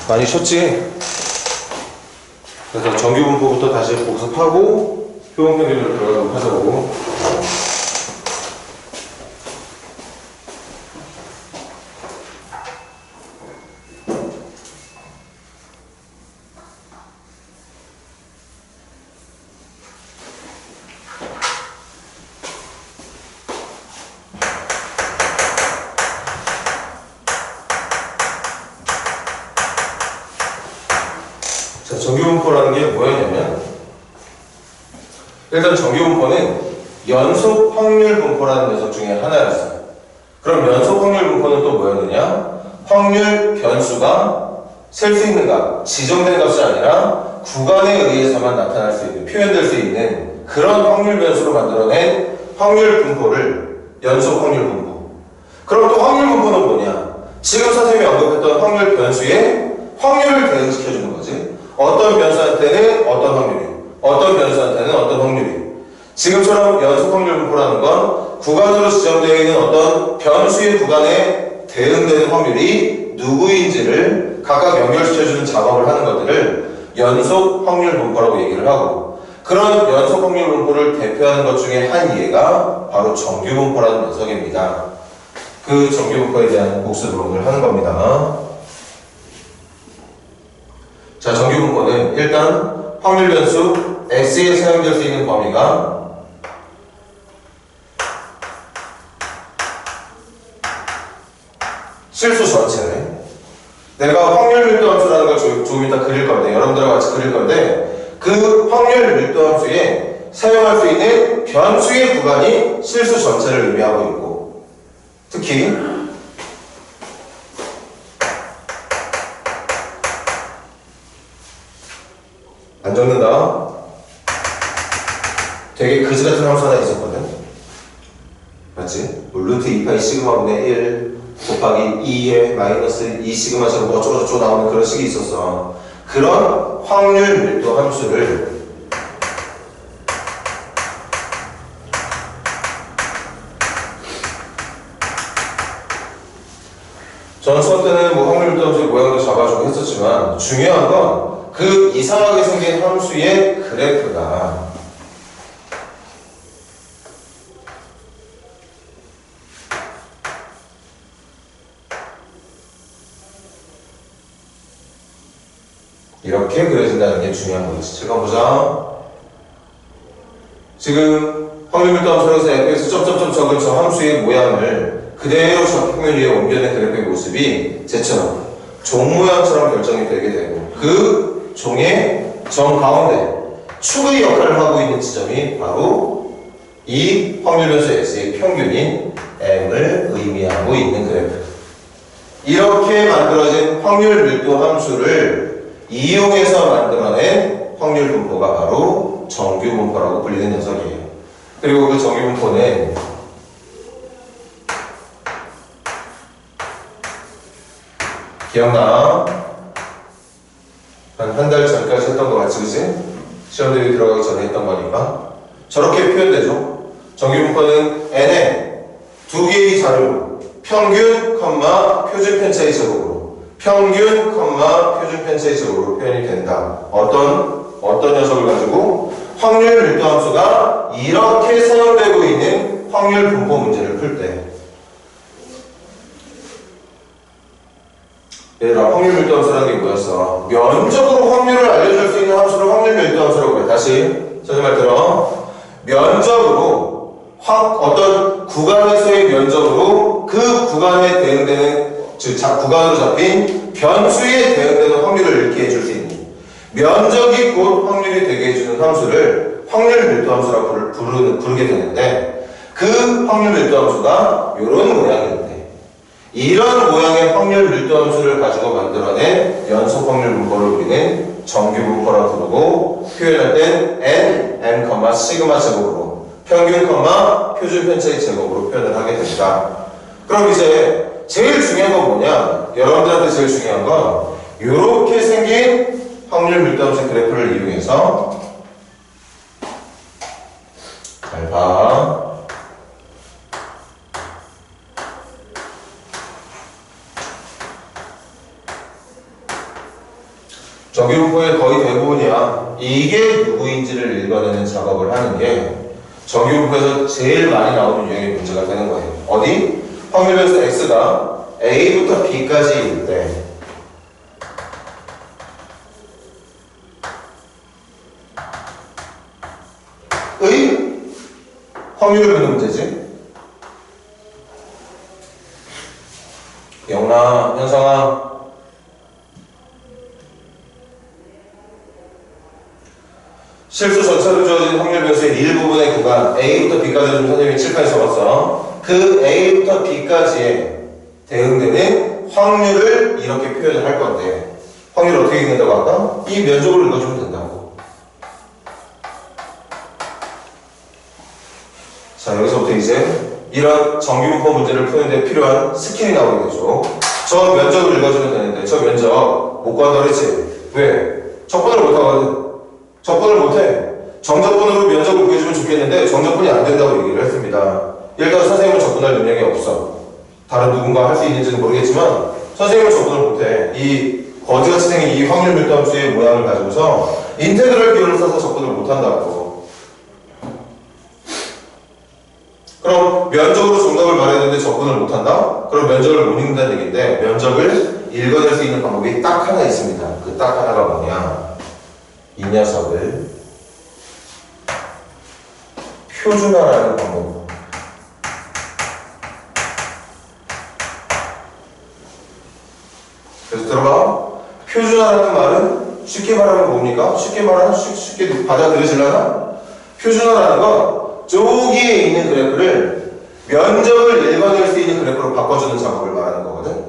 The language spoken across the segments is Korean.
많이 쉬었지? 그래서 정규분포부터 다시 복습하고 효용평균으로 들어가도록 하자고. 자, 정규분포라는 게 뭐였냐면, 일단 정규분포는 연속 확률 분포라는 녀석 중에 하나였어요. 그럼 연속 확률 분포는 또 뭐였느냐? 확률 변수가 셀 수 있는 값, 지정된 값이 아니라 구간에 의해서만 나타날 수 있는, 표현될 수 있는 그런 확률 변수로 만들어낸 확률 분포를 연속 확률 분포. 그럼 또 확률 분포는 뭐냐? 지금 선생님이 언급했던 확률 변수의 확률을 대응시켜주는 거지. 어떤 변수한테는 어떤 확률이, 어떤 변수한테는 어떤 확률이. 지금처럼 연속 확률 분포라는 건 구간으로 지정되어 있는 어떤 변수의 구간에 대응되는 확률이 누구인지를 각각 연결시켜주는 작업을 하는 것들을 연속 확률 분포라고 얘기를 하고, 그런 연속 확률 분포를 대표하는 것 중에 한 예가 바로 정규 분포라는 녀석입니다. 그 정규 분포에 대한 복습을 오늘 하는 겁니다. 자, 정규 분포는 일단 확률 변수 x에 사용될 수 있는 범위가 실수 전체네. 내가 확률 밀도 함수라는 걸 조금 이따 그릴 건데, 여러분들과 같이 그릴 건데, 그 확률 밀도 함수에 사용할 수 있는 변수의 구간이 실수 전체를 의미하고 있고, 특히 안 적는다. 되게 그지 같은 함수 하나 있었거든. 맞지? 뭐 루트 2파이 시그마분의 1 곱하기 2의 마이너스 2 시그마처럼 뭐 어쩌고저쩌고 나오는 그런 식이 있었어. 그런 확률 밀도 함수를 전 수업 때는 뭐 확률 밀도 함수의 모양도 잡아주고 했었지만, 중요한 건 그 이상하게 생긴 함수의 그래프가 이렇게 그려진다는 게 중요한 거지. 잠깐 보자. 지금 확률 밀도 함수에서 fx 점점점 적은 저 함수의 모양을 그대로 좌표평면 위에 옮겨낸 그래프의 모습이 쟤처럼 종 모양처럼 결정이 되게 되고, 그 종의 정 가운데 축의 역할을 하고 있는 지점이 바로 이 확률 변수 x의 평균인 m을 의미하고 있는 그래프. 이렇게 만들어진 확률 밀도 함수를 이용해서 만들어낸 확률 분포가 바로 정규 분포라고 불리는 녀석이에요. 그리고 그 정규 분포는 기억나? 한 달 전까지 했던 거 같지, 그치? 시험 대비 들어가기 전에 했던 거니까. 저렇게 표현되죠. 정규 분포는 n의 두 개의 자료, 평균, 표준 편차의 제곱으로, 평균, 표준 편차의 제곱으로 표현이 된다. 어떤 녀석을 가지고 확률 밀도 함수가 이렇게 사용되고 있는 확률 분포 문제를 풀 때. 얘들아, 확률 밀도 함수라는 게 뭐였어? 면적으로 확률을 알려줄 수 있는 함수를 확률 밀도 함수라고 해. 다시 선생님 말 들어. 면적으로 어떤 구간에서의 면적으로 그 구간에 대응되는, 즉 구간으로 잡힌 변수에 대응되는 확률을 읽게 해줄 수 있는, 면적이 곧 확률이 되게 해주는 함수를 확률 밀도 함수라고 부르게 되는데, 그 확률 밀도 함수가 이런 모양인데, 이런 모양의 확률 밀도 함수를 가지고 만들어낸 연속 확률 분포를 우리는 정규 분포라고 부르고, 표현할 땐 n, m, 시그마 제곱으로, 평균, 표준 편차의 제곱으로 표현을 하게 됩니다. 그럼 이제 제일 중요한 건 뭐냐? 여러분들한테 제일 중요한 건 이렇게 생긴 확률 밀도 함수 그래프를 이용해서, 잘 봐. 정규분포의 거의 대부분이야. 이게 누구인지를 읽어내는 작업을 하는 게 정규분포에서 제일 많이 나오는 유형의 문제가 되는 거예요. 어디? 확률 변수 x가 a부터 b까지일 때 의 확률을 묻는 문제지. 영나, 현성아, 실수 전체로 주어진 확률 변수의 일부분의 구간 A부터 B까지 좀 선생님이 칠판에 적었어. 그 A부터 B까지에 대응되는 확률을 이렇게 표현을 할 건데 확률을 어떻게 읽는다고 할까? 이 면적을 읽어주면 된다고. 자, 여기서부터 이제 이런 정규분포 문제를 푸는데 필요한 스킬이 나오게 되죠. 저 면적을 읽어주면 되는데 저 면적 못 구한다 그랬지? 왜? 적분을 못하거든. 적분을 못해. 정적분으로 면적을 구해주면 좋겠는데 정적분이 안 된다고 얘기를 했습니다. 일단 선생님은 적분할 능력이 없어. 다른 누군가 할 수 있는지는 모르겠지만 선생님은 적분을 못해. 이 거지같이 생긴 이 확률 밀도함수의 모양을 가지고서 인테그럴 비율을 써서 적분을 못한다고. 그럼 면적으로 정답을 말해야 되는데 적분을 못한다? 그럼 면적을 못 읽는다는 얘기인데 면적을 읽어낼 수 있는 방법이 딱 하나 있습니다. 그 딱 하나가 뭐냐? 이 녀석을 표준화라는 방법으로. 그래서 들어봐. 표준화라는 말은 쉽게 말하면 뭡니까? 쉽게 말하면 쉽게 받아들여지려나? 표준화라는 건 저기에 있는 그래프를 면적을 읽어낼 수 있는 그래프로 바꿔주는 작업을 말하는 거거든.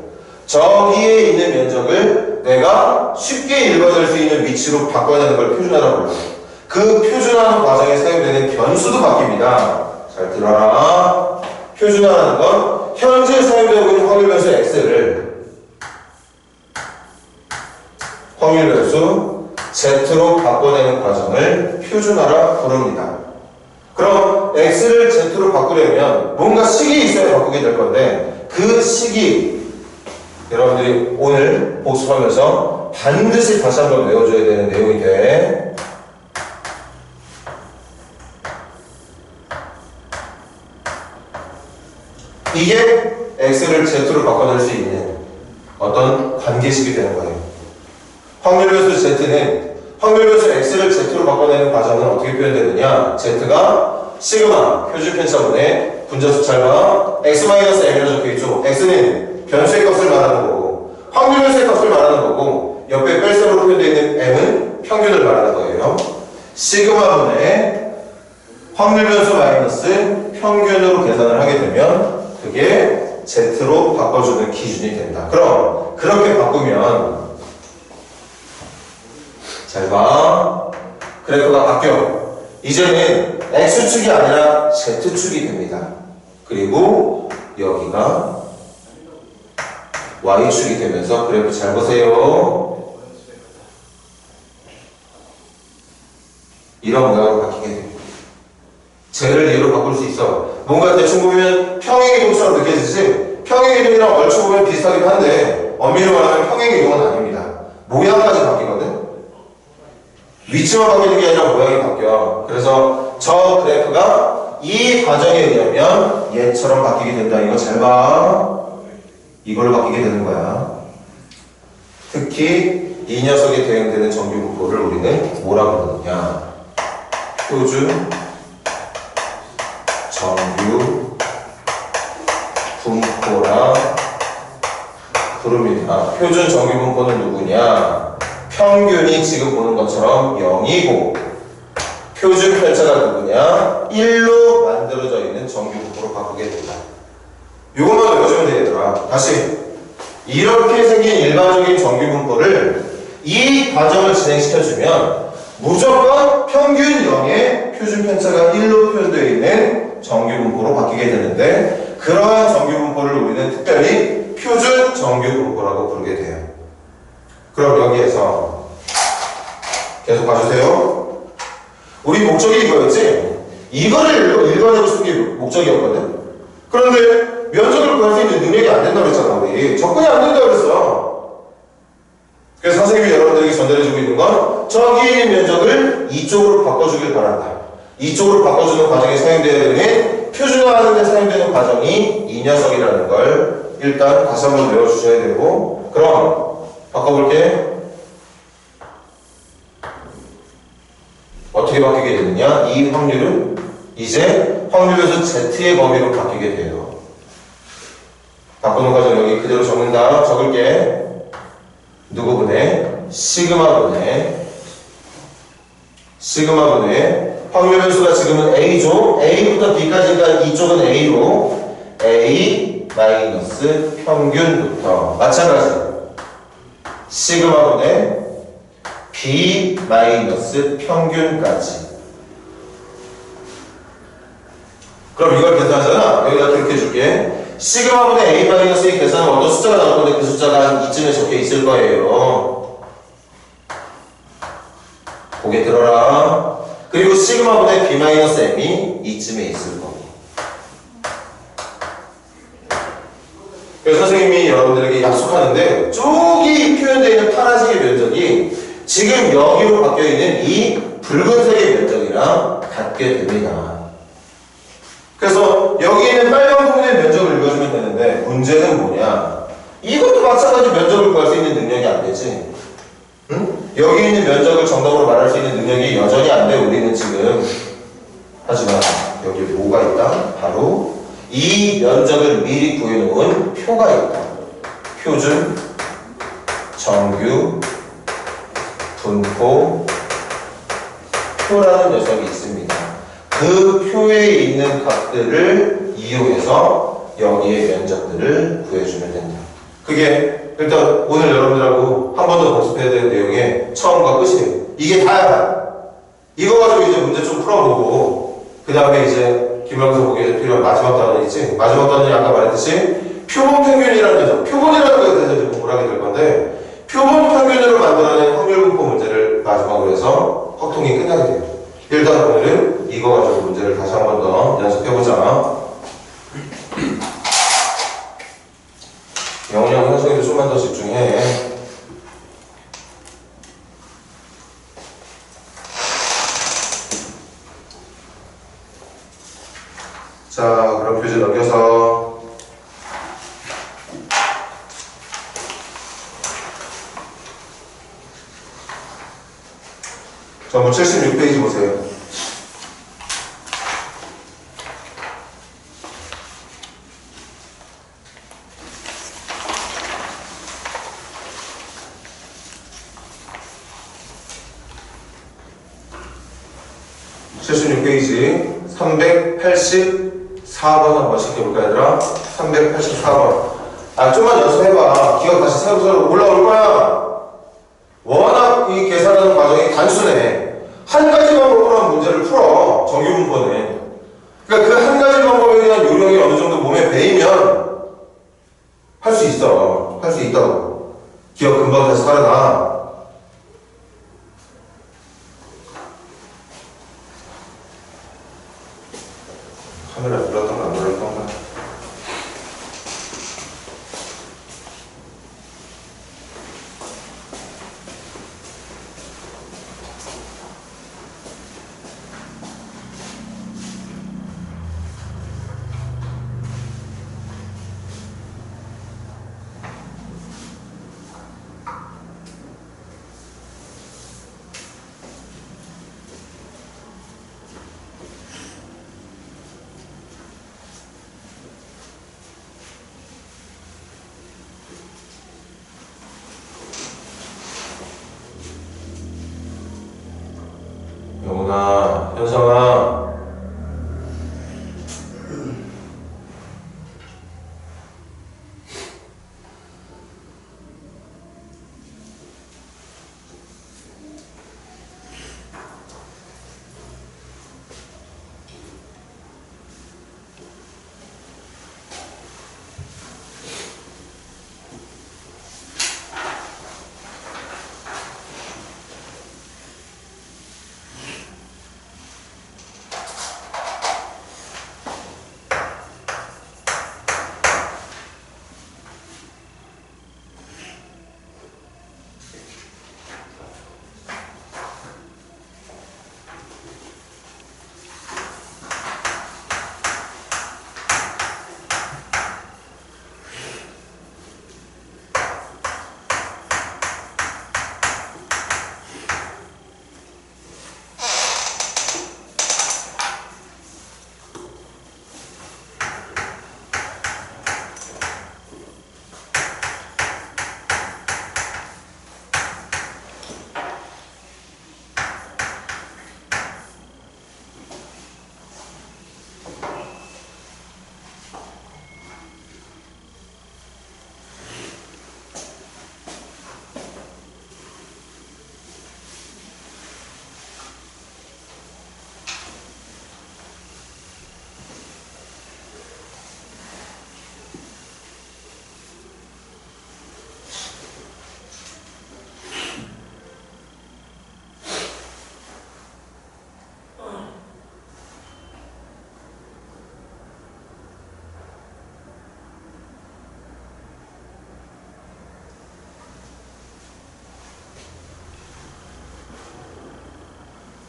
저기에 있는 면적을 내가 쉽게 읽어낼 수 있는 위치로 바꿔내는 걸 표준화라고 불러요. 그 표준화하는 과정에 사용되는 변수도 바뀝니다. 잘 들어라. 표준화라는 건 현재 사용되고 있는 확률 변수 x를 확률 변수 z로 바꿔내는 과정을 표준화라 부릅니다. 그럼 x를 z로 바꾸려면 뭔가 식이 있어야 바꾸게 될 건데 그 식이 여러분들이 오늘 복습하면서 반드시 다시 한번 외워줘야 되는 내용이 돼. 이게 x를 z로 바꿔낼 수 있는 어떤 관계식이 되는 거예요. 확률 변수 z는 확률 변수 x를 z로 바꿔내는 과정은 어떻게 표현되느냐? z가 시그마 표준 편차분의 분자수 찰과 x-m이라고 적혀있죠. x는 변수의 값을 말하는 거고 확률 변수의 값을 말하는 거고 옆에 뺄셈으로 표현되어 있는 m은 평균을 말하는 거예요. 시그마분의 확률 변수 마이너스 평균으로 계산을 하게 되면 그게 z로 바꿔주는 기준이 된다. 그럼 그렇게 바꾸면 잘 봐. 그래프가 바뀌어. 이제는 x축이 아니라 z축이 됩니다. 그리고 여기가 y축이 되면서 그래프 잘 보세요. 이런 모양으로 바뀌게 됩니다. 쟤를 얘로 바꿀 수 있어. 뭔가 대충 보면 평행이동처럼 느껴지지? 평행이동이랑 얼추 보면 비슷하긴 한데 엄밀히 말하면 평행이동은 아닙니다. 모양까지 바뀌거든? 위치만 바뀌는 게 아니라 모양이 바뀌어. 그래서 저 그래프가 이 과정에 의하면 얘처럼 바뀌게 된다. 이거 잘 봐. 이걸로 바뀌게 되는 거야. 특히 이 녀석에 대응되는 정규분포를 우리는 뭐라고 부르느냐? 표준 정규 분포라 부릅니다. 표준 정규분포는 누구냐? 평균이 지금 보는 것처럼 0이고 표준 편차가 누구냐? 1로 만들어져 있는 정규분포로 바꾸게 된다. 이것만 외워주면 되겠더라. 다시 이렇게 생긴 일반적인 정규분포를 이 과정을 진행시켜주면 무조건 평균 0에 표준 편차가 1로 표현되어 있는 정규분포로 바뀌게 되는데 그러한 정규분포를 우리는 특별히 표준 정규분포라고 부르게 돼요. 그럼 여기에서 계속 봐주세요. 우리 목적이 이거였지? 이거를 읽어내고 싶은 게 목적이었거든? 그런데 면적을 구할 수 있는 능력이 안 된다고 그랬잖아. 우리 적분이 안 된다고 그랬어. 그래서 선생님이 여러분들에게 전달해주고 있는 건 저기 있는 면적을 이쪽으로 바꿔주길 바란다. 이쪽으로 바꿔주는 과정에 사용되어야 되는 표준화하는 데 사용되는 과정이 이 녀석이라는 걸 일단 다시 한번 외워주셔야 되고, 그럼 바꿔볼게. 어떻게 바뀌게 되느냐? 이 확률은 이제 확률에서 Z의 범위로 바뀌게 돼요. 바꾸는 과정 여기 그대로 적는다. 적을게. 누구분의 시그마분의 확률 변수가 지금은 A죠. A부터 B까지니까 이쪽은 A로 A 마이너스 평균부터 마찬가지 시그마분의 B 마이너스 평균까지. 그럼 이걸 계산하잖아. 여기다 기록해 줄게. 시그마분의 A 마이너스 이 계산은 어떤 숫자가 나올 건데 그 숫자가 한 이쯤에 적혀 있을 거예요. 고개 들어라. 그리고 시그마분의 B 마이너스 M이 이쯤에 있을 거고. 그래서 선생님이 여러분들에게 약속하는데 저기 표현되어 있는 파란색의 면적이 지금 여기로 바뀌어 있는 이 붉은색의 면적이랑 같게 됩니다. 그래서 여기 있는 빨간 부분의 면적을 읽어주면 되는데 문제는 뭐냐? 이것도 마찬가지 면적을 구할 수 있는 능력이 안 되지. 응? 여기 있는 면적을 정답으로 말할 수 있는 능력이 여전히 안 돼, 우리는 지금. 하지만 여기 뭐가 있다? 바로 이 면적을 미리 구해놓은 표가 있다. 표준, 정규, 분포, 표라는 녀석이 있습니다. 그 표에 있는 값들을 이용해서 여기의 면적들을 구해주면 된다. 그게 일단 오늘 여러분들하고 한 번 더 복습해야 되는 내용의 처음과 끝이에요. 이게 다야. 이거 가지고 이제 문제 좀 풀어보고 그 다음에 이제 김영서 보기에 필요한 마지막 단원이 있지. 마지막 단원이 아까 말했듯이 표본 평균이라는 녀석. 표본이라는 거에 대해서 좀 공부를 하게 될 건데 표본 평균으로 만들어낸 확률 분포 문제를 마지막으로 해서 확통이 끝나게 돼요. 일단 오늘은 이거 가지고 문제를 다시 한 번 더 연습해보자. 영훈이 형, 현석이도 좀만 더 집중해. 자, 그럼 교재 넘겨서 전부 76페이지 보세요. 페이지 384번 한번 시켜볼까 얘들아? 384번. 아, 좀만 연습해봐. 기억 다시 새로 올라올 거야. 워낙 이 계산하는 과정이 단순해. 한 가지 방법으로 한 문제를 풀어. 정규분포는. 그러니까 그 한 가지 방법에 대한 요령이 어느 정도 몸에 배이면 할 수 있어. 할 수 있다고. 기억 금방 다시 살아나. 카메라 눌렀던가 안 눌렀던가. 영훈아, 현성아.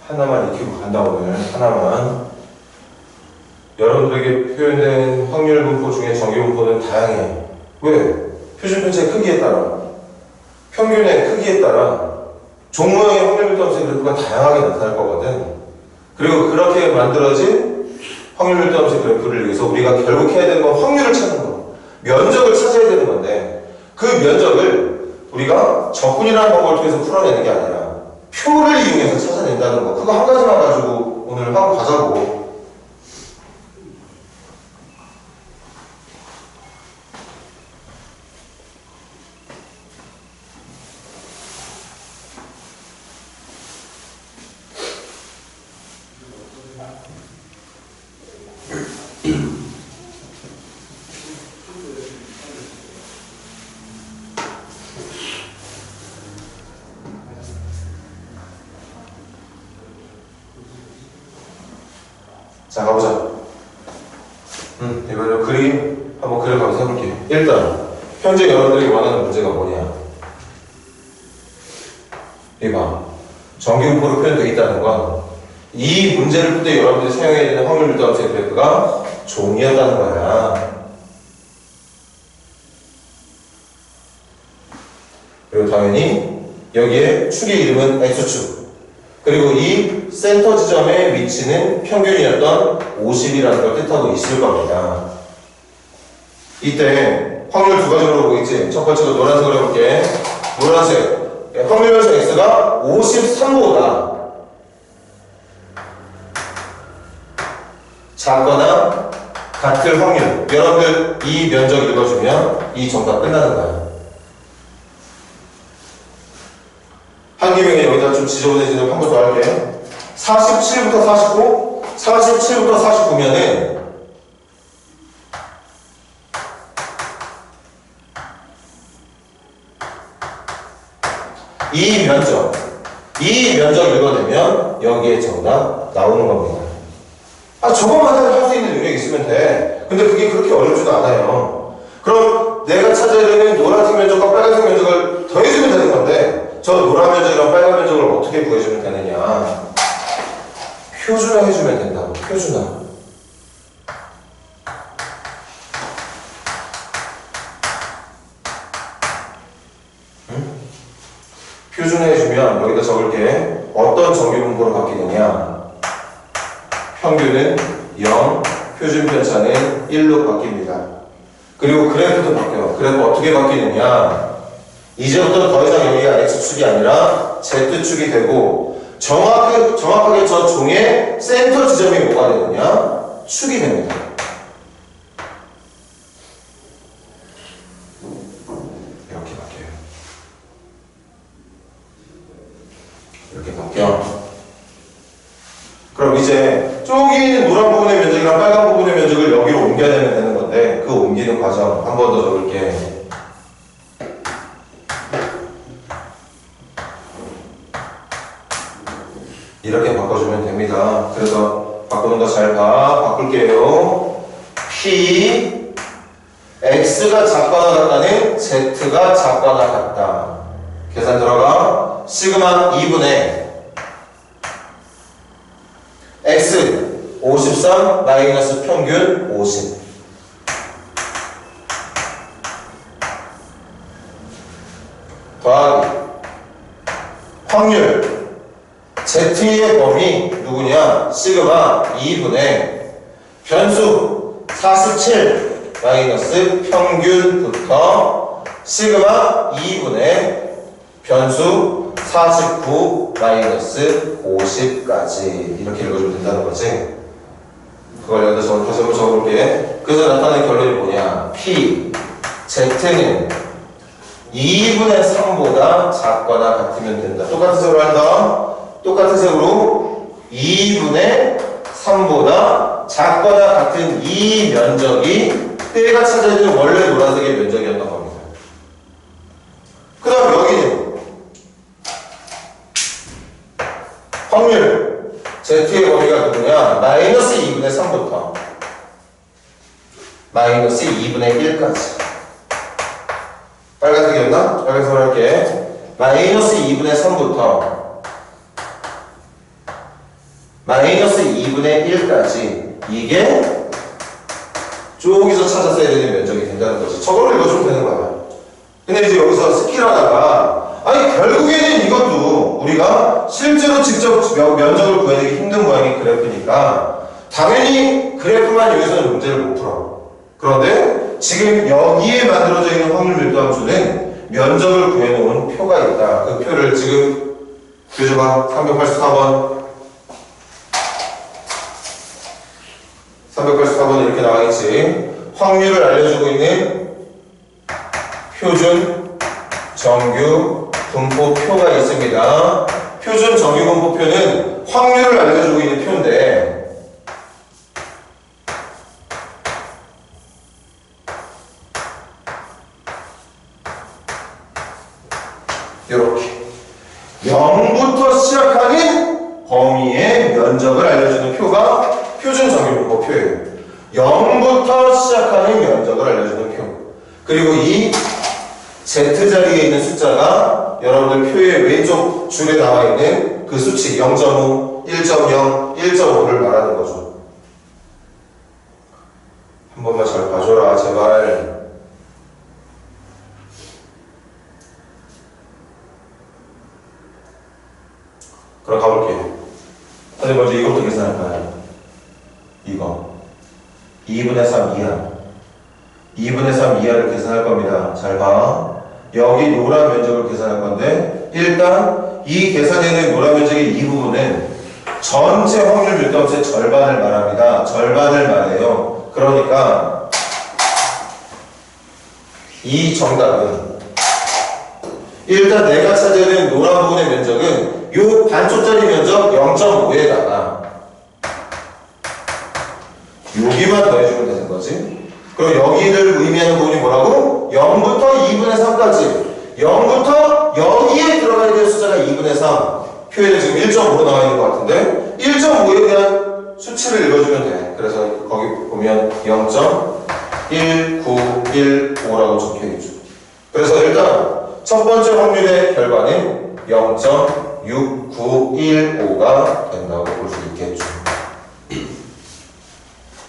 하나만 익히고 간다 오늘. 하나만. 여러분들에게 표현된 확률 분포 중에 정규 분포는 다양해. 왜? 표준 편차의 크기에 따라, 평균의 크기에 따라 종 모양의 확률 밀도함수의 그래프가 다양하게 나타날 거거든. 그리고 그렇게 만들어진 확률 밀도함수의 그래프를 위해서 우리가 결국 해야 되는 건 확률을 찾는 거, 면적을 찾아야 되는 건데, 그 면적을 우리가 적분이라는 방법을 통해서 풀어내는 게 아니라 표를 이용해서 찾아낸다는 거. 그거 한 가지만 가지고 오늘 하고 가자고. 자, 가보자. 이번에 그림 한번 그려가면서 해볼게요. 일단 현재 여러분들이 원하는 문제가 뭐냐? 이봐, 정규분포로 표현되어 있다는 건 이 문제를 풀 때 여러분들이 사용해야 되는 확률 밀도함수의 그래프가 종이었다는 거야. 그리고 당연히 여기에 축의 이름은 X축, 그리고 이 센터 지점의 위치는 평균이었던 50이라는 걸 뜻하고 있을 겁니다. 이때 확률 두 가지로 보고 있지? 첫 번째로 노란색으로 해볼게. 노란색. 확률 변수 X가 53보다 작거나 같을 확률. 여러분들 이 면적 읽어주면 이 정답 끝나는 거야. 한 김에 여기다 좀 지저분해지는 한 번 더 할게. 47부터 49, 47부터 49면은 이 면적 읽어내면 여기에 정답 나오는 겁니다. 아, 저것만 할 수 있는 능력이 있으면 돼. 근데 그게 그렇게 어렵지도 않아요. 그럼 내가 찾아야 되는 노란색 면적과 빨간색 면적을 더해주면 되는 건데, 저 노란 면적이랑 빨간 면적을 어떻게 구해주면 되느냐? 표준화 해주면 된다고. 표준화. 응? 표준화 해주면 여기다 적을게. 어떤 정규분포로 바뀌느냐? 평균은 0, 표준 편차는 1로 바뀝니다. 그리고 그래프도 바뀌어요. 그래프 어떻게 바뀌느냐? 이제부터 더 이상 여기가 X축이 아니라 Z축이 되고, 정확하게 저 종의 센터 지점이 뭐가 되느냐? 축이 됩니다. 이렇게 바뀌어요. 이렇게 바뀌어. 그럼 이제 저기 있는 노란 부분의 면적이랑 빨간 부분의 면적을 여기로 옮겨내면 되는 건데, 그 옮기는 과정 한 번 더 적을게. 이렇게 바꿔주면 됩니다. 그래서 바꾸는 거 잘 봐. 바꿀게요. P X가 작거나 같다는 Z가 작거나 같다. 계산 들어가. 시그마 2분의 X 53 마이너스 평균 50. 더하기 확률 Z의 범위 누구냐? 시그마 2분의 변수 47 마이너스 평균부터 시그마 2분의 변수 49 마이너스 50까지 이렇게 읽어주면 된다는 거지. 그걸 여기서 다시 한번 적어볼게. 그래서 나타낸 결론이 뭐냐? P, Z는 2분의 3보다 작거나 같으면 된다. 똑같은 색으로 한다. 똑같은 색으로 2분의 3보다 작거나 같은 이 면적이 때가 찾아야 되는 원래 노란색의 면적이었던 겁니다. 그 다음 여기는 확률 Z의 범위가 누구냐? 마이너스 2분의 3부터 마이너스 2분의 1까지. 빨간색이었나? 빨간색으로 할게. 마이너스 2분의 3부터 마이너스 2분의 1까지 이게 쪼기서 찾았어야 되는 면적이 된다는 거지. 저거를 읽어주면 되는 거야. 근데 이제 여기서 스킬하다가 아니 결국에는 이것도 우리가 실제로 직접 면적을 구해내기 힘든 모양의 그래프니까 당연히 그래프만 여기서는 문제를 못 풀어. 그런데 지금 여기에 만들어져 있는 확률 밀도 함수는 면적을 구해놓은 표가 있다. 그 표를 지금 그려줘봐. 384번 384번에 이렇게 나와있지. 확률을 알려주고 있는 표준 정규 분포표가 있습니다. 표준 정규 분포표는 확률을 알려주고 있는 표인데 이렇게 0부터 시작하는 범위의 면적을 알려주는 표가 표준 정규 분포표예요. 0부터 시작하는 면적을 알려주는 표. 그리고 이 Z자리에 있는 숫자가 여러분들 표의 왼쪽 줄에 나와 있는 그 수치 0.5, 1.0, 1.5를 말하는 거죠. 한 번만 잘 봐줘라 제발. 그럼 가볼게요. 근데 먼저 이것부터 계산할까요? 이거 2분의 3 이하 2분의 3 이하를 계산할 겁니다. 잘 봐. 여기 노란 면적을 계산할 건데 일단 이 계산되는 노란 면적의 이 부분은 전체 확률 밀도함수의 절반을 말합니다. 절반을 말해요. 그러니까 이 정답은 일단 내가 찾아야 되는 노란 부분의 면적은 요 반쪽짜리 면적 0.5에다가 여기만 더해주면 되는 거지. 그럼 여기를 의미하는 부분이 뭐라고? 0부터 2분의 3까지 0부터 여기에 들어가야 될 숫자가 2분의 3 표에는 지금 1.5로 나와 있는 것 같은데 1.5에 대한 수치를 읽어주면 돼. 그래서 거기 보면 0.1915라고 적혀있죠. 그래서 일단 첫 번째 확률의 결과는 0.6915가 된다고 볼 수 있겠죠.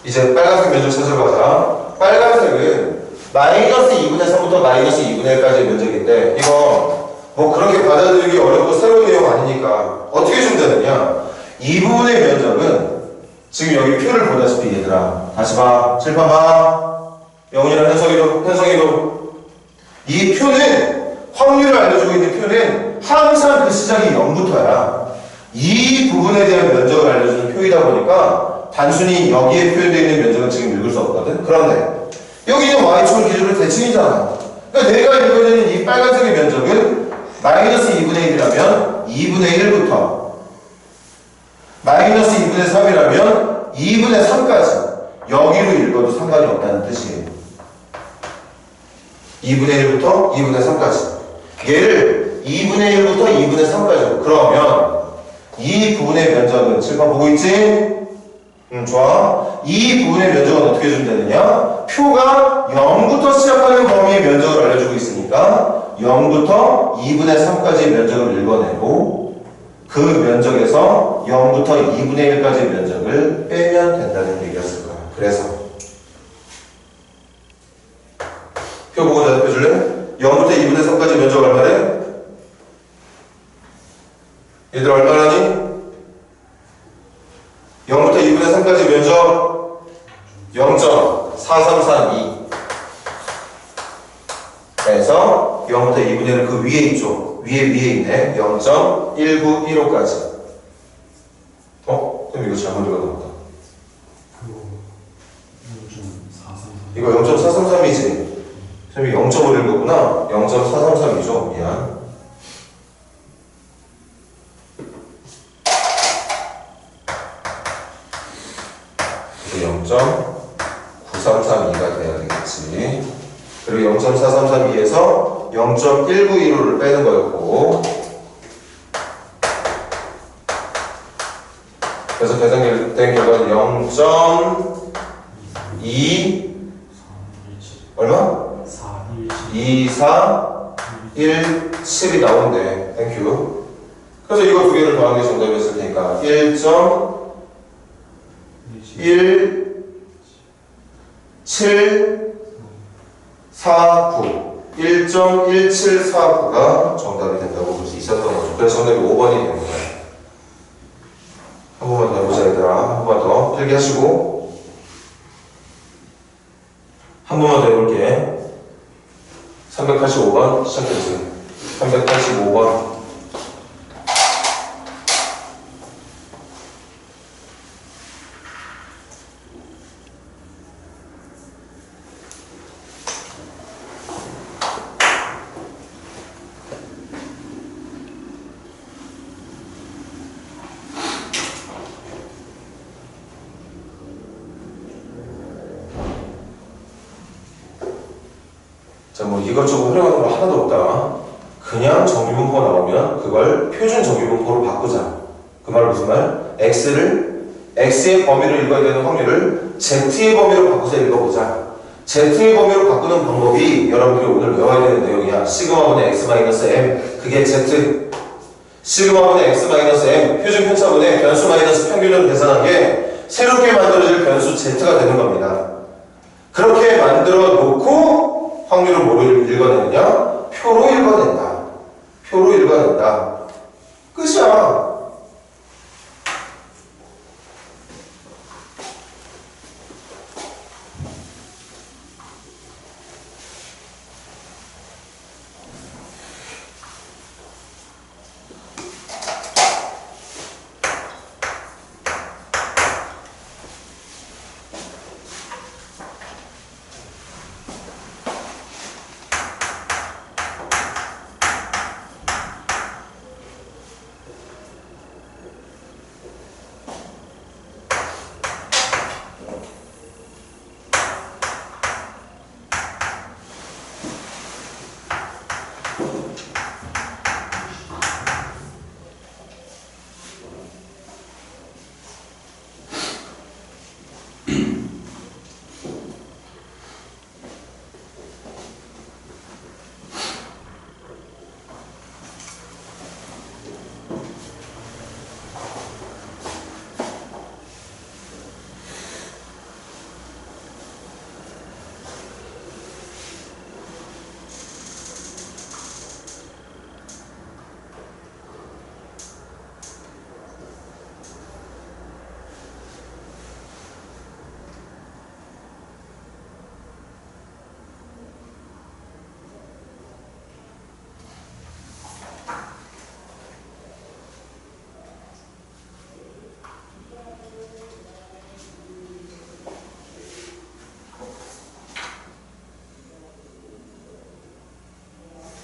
이제 빨간색 면적 찾아가자. 빨간색은 마이너스 2분의 3부터 마이너스 2분의 1까지의 면적인데 이거 뭐 그렇게 받아들이기 어렵고 새로운 내용 아니니까 어떻게 주면 되느냐. 이 부분의 면적은 지금 여기 표를 보다시피 얘들아 다시 봐. 칠판 봐. 영훈이랑 현성이도 이 표는 확률을 알려주고 있는 표는 항상 그 시작이 0부터야. 이 부분에 대한 면적을 알려주는 표이다 보니까 단순히 여기에 표현되어 있는 면적은 지금 읽을 수 없거든. 그런데 여기 있는 y축을 기준으로 대칭이잖아. 그러니까 내가 읽어야 되는 이 빨간색의 면적은 마이너스 2분의 1이라면 2분의 1부터 마이너스 2분의 3이라면 2분의 3까지 여기로 읽어도 상관이 없다는 뜻이에요. 2분의 1부터 2분의 3까지 얘를 2분의 1부터 2분의 3까지 그러면 이 부분의 면적은 칠판 보고 있지? 좋아. 이 부분의 면적은 어떻게 주면 되느냐? 표가 0부터 시작하는 범위의 면적을 알려주고 있으니까 0부터 2분의 3까지의 면적을 읽어내고 그 면적에서 0부터 2분의 1까지의 면적을 빼면 된다는 얘기였을 거야. 그래서 표 보고 대답해줄래? 0부터 2분의 3까지 면적 얼마래? 얘들 얼마라니? 0부터 2분의 3까지 면적 0.4332 그래서 0부터 2분의 1은 그 위에 있죠. 위에 있네. 0.1915까지 그럼 이거 잘못 읽어놨다. 이거 0.433이지? 선생님이 0.5를 읽었구나. 0.433이죠. 미안. 0.9332가 돼야 되겠지. 그리고 0.4332에서 0.1915를 빼는 거였고 그래서 계산된 결과는 0.2 얼마? 2417이 나온대. 땡큐. 그래서 이거 두 개를 더한 게 정답이었을 테니까 1.2417 1, 7, 4, 9 1.1749가 정답이 된다고 볼 수 있었던 거죠. 그래서 정답이 5번이 되는 거예요. 한 번만 더 해보자 얘들아. 한 번 더 필기하시고 한 번만 더 해볼게. 385번 시작해주세요. 385번. 자, 뭐 이것저것 활용하는 거 하나도 없다. 그냥 정규분포가 나오면 그걸 표준 정규분포로 바꾸자. 그 말은 무슨 말? X의 범위로 읽어야 되는 확률을 Z의 범위로 바꿔서 읽어보자. Z의 범위로 바꾸는 방법이 여러분들이 오늘 외워야 되는 내용이야. 시그마분의 X-M 그게 Z. 시그마분의 X-M 표준 편차분의 변수 마이너스 평균을 계산한 게 새롭게 만들어질 변수 Z가 되는 겁니다. 그렇게 만들어 놓고 확률을 뭐로 읽어내느냐? 표로 읽어낸다. 표로 읽어낸다. 끝이야.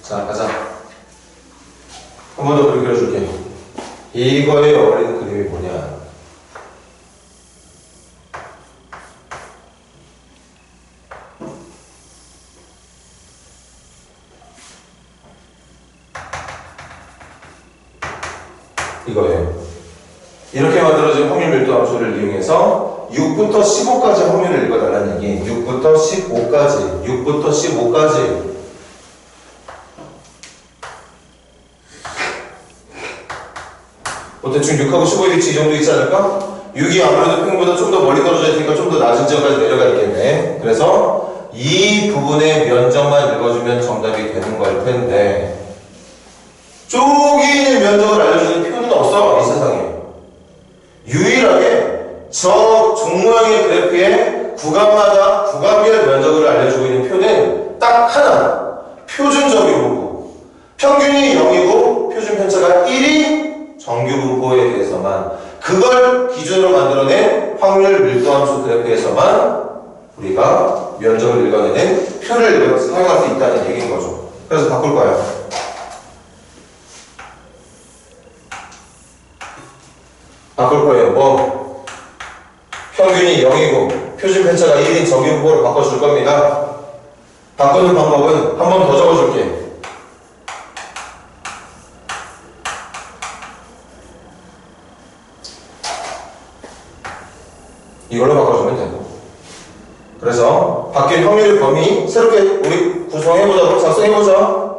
자, 가자. 한 번 더 그림 그려줄게. 이거에 어울리는 그림이 뭐냐? 이거예요. 이렇게 만들어진 확률 밀도 함수를 이용해서 6부터 15까지 확률을 읽어달라는 얘기. 6부터 15까지. 6부터 15까지. 대충 6하고 15의 위치 이 정도 있지 않을까? 6이 아무래도 평균보다 좀 더 멀리 떨어져 있으니까 좀 더 낮은 지역까지 내려가 있겠네. 그래서 이 부분의 면적만 읽어주면 정답이 되는 걸 텐데 쪼개는 면적을 알려주는 표는 없어, 이 세상에. 유일하게 저 종모양의 그래프에 구간마다 구간별 면적을 알려주고 있는 표는 딱 하나. 표준 정규분포. 평균이 0이고 표준 편차가 1이 정규분포에 대해서만, 그걸 기준으로 만들어낸 확률 밀도함수 그래프에서만 우리가 면적을 읽어내는 표를 사용할 수 있다는 얘기인 거죠. 그래서 바꿀 거야. 바꿀 거예요. 뭐 평균이 0이고 표준 편차가 1인 정규분포로 바꿔줄 겁니다. 바꾸는 방법은 한 번 더 적어줄게. 이걸로 바꿔주면 되고. 그래서 바뀐 확률의 범위 새롭게 우리 구성해보자, 작성해보자.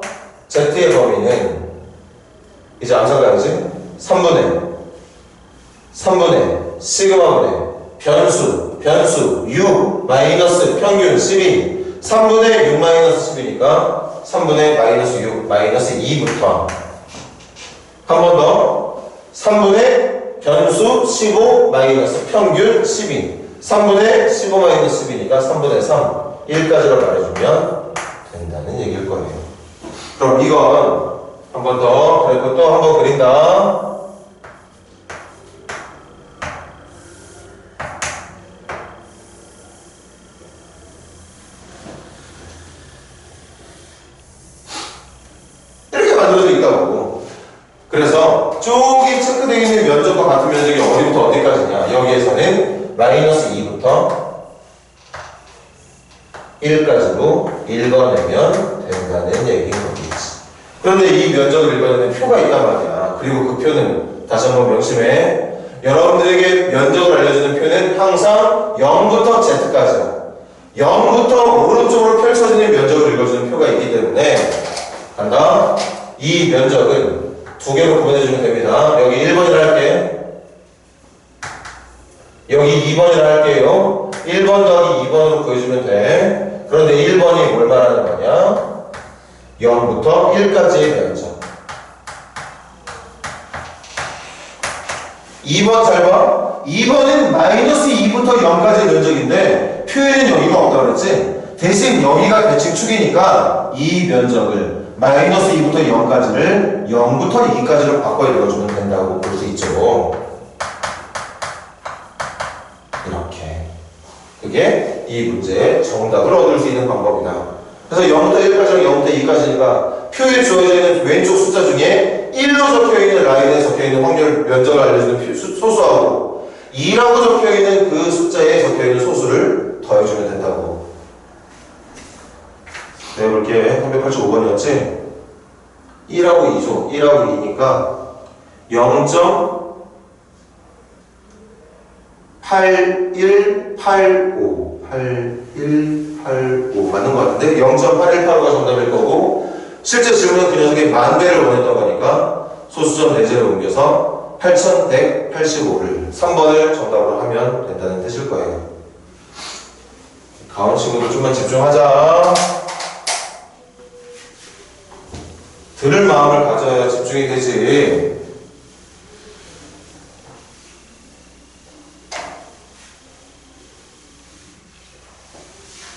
Z의 범위는 이제 암산 가야지. 3분의 시그마분의 변수 6 마이너스 평균 12 3분의 6 마이너스 10이니까 3분의 마이너스 6 마이너스 2부터 한 번 더 3분의 변수 15 마이너스 평균 12 3분의 15 마이너스 10이니까 3분의 3 1까지로 말해주면 된다는 얘기일 거예요. 그럼 이건 한 번 더 그리고 또 한 번 그린다. 이렇게 만들어져 있다고. 그래서 쪽이 체크되어 있는 면적과 같은 면적이 어디부터 어디까지냐. 여기에서는 마이너스 2부터 1까지로 읽어내면 된다는 얘기인 거겠지. 그런데 이 면적을 읽어내는 표가 있단 말이야. 그리고 그 표는 다시 한번 명심해. 여러분들에게 면적을 알려주는 표는 항상 0부터 Z까지야. 0부터 오른쪽으로 펼쳐지는 면적을 읽어주는 표가 있기 때문에 간다. 이 면적은 두 개로 구분해주면 됩니다. 여기 1번이라 할게. 여기 2번이라 할게요. 1번 더하기 2번으로 구해주면 돼. 그런데 1번이 뭘 말하는 거냐? 0부터 1까지의 면적. 2번 잘 봐. 2번은 마이너스 2부터 0까지의 면적인데 표에는 여기가 없다고 그랬지? 대신 여기가 대칭 축이니까 이 면적을 마이너스 2부터 0까지를 0부터 2까지로 바꿔 읽어주면 된다고 볼 수 있죠. 이렇게. 그게 이 문제의 정답을 얻을 수 있는 방법이다. 그래서 0부터 1까지랑 0부터 2까지니까 표에 주어져 있는 왼쪽 숫자 중에 1로 적혀있는 라인에 적혀있는 확률 면적을 알려주는 소수하고 2라고 적혀있는 그 숫자에 적혀있는 소수를 더해주면 된다고. 네, 볼게. 385번이었지? 1하고 2죠. 1하고 2니까 0.8185 8185 맞는 것 같은데 0.8185가 정답일 거고 실제 질문은 그 녀석이 10,000배를 원했던 거니까 소수점 4제를 옮겨서 8185를 3번을 정답으로 하면 된다는 뜻일 거예요. 가온 친구들 좀만 집중하자. 들을 마음을 가져야 집중이 되지.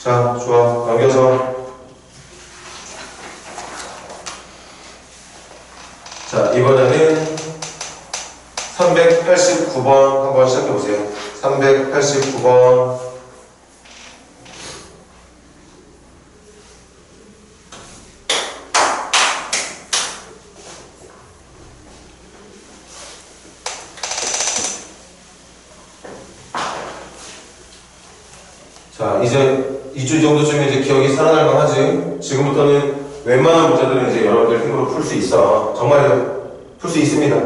자, 좋아. 넘겨서. 자, 이번에는 389번 한번 시작해보세요. 389번. 자, 이제 2주 정도쯤에 이제 기억이 살아날만 하지. 지금부터는 웬만한 문제들은 이제 여러분들 힘으로 풀 수 있어. 정말 풀 수 있습니다.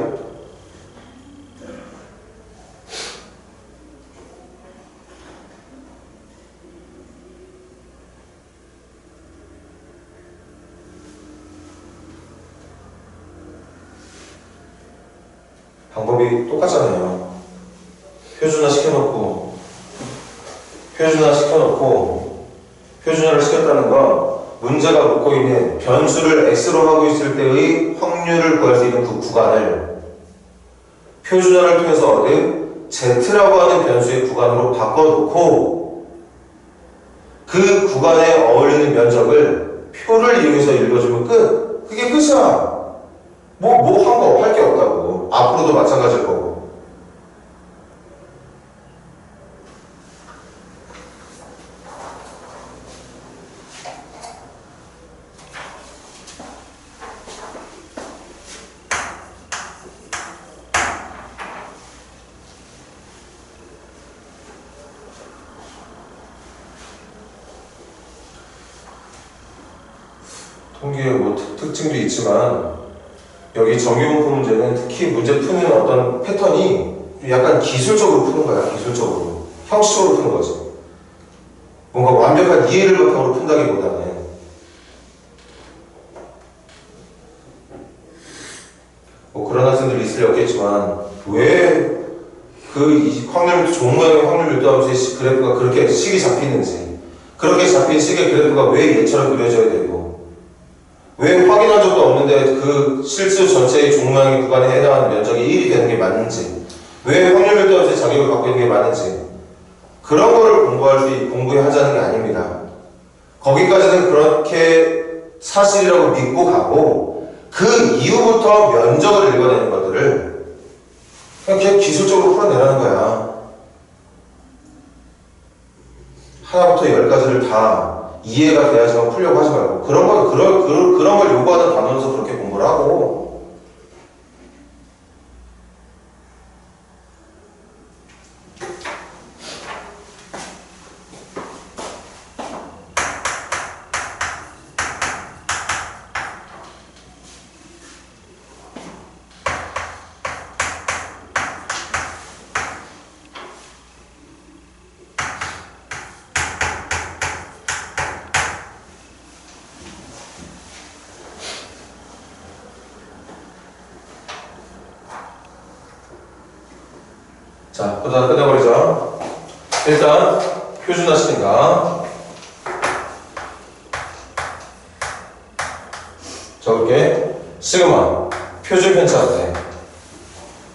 방법이 똑같잖아요. 표준화 시켜놓고 표준화를 시켰다는 건 문제가 묻고 있는 변수를 x로 하고 있을 때의 확률을 구할 수 있는 그 구간을 표준화를 통해서 얻은 z라고 하는 변수의 구간으로 바꿔놓고 그 구간에 어울리는 면적을 표를 이용해서 읽어주면 끝. 그게 끝이야. 할 게 없다고. 앞으로도 마찬가지일 거고. 통계의 특징도 있지만 여기 정규분포 문제는 특히 문제 푸는 어떤 패턴이 약간 기술적으로 푸는 거야. 기술적으로. 형식적으로 푸는 거지. 뭔가 완벽한 이해를 바탕으로 푼다기보다는 그런 학생들이 있을 리 없겠지만 왜 확률, 좋은 모양의 확률 밀도함수의 그래프가 그렇게 식이 잡히는지, 그렇게 잡힌 식의 그래프가 왜 얘처럼 그려져야 되고, 왜 확인한 적도 없는데 그 실수 전체의 종모양의 구간에 해당하는 면적이 1이 되는 게 맞는지, 왜 확률 밀도함수의 자격을 갖고 있는 게 맞는지, 그런 거를 공부하자는 게 아닙니다. 거기까지는 그렇게 사실이라고 믿고 가고, 그 이후부터 면적을 읽어내는 것들을 그냥 기술적으로 풀어내라는 거야. 하나부터 열까지를 다 이해가 돼야지만 풀려고 하지 말고, 그런 걸 요구하는 단원에서 그렇게 공부를 하고. 자, 그다음 끝내버리죠. 일단 표준화시킨다. 적을게. 시그마 표준 편차인데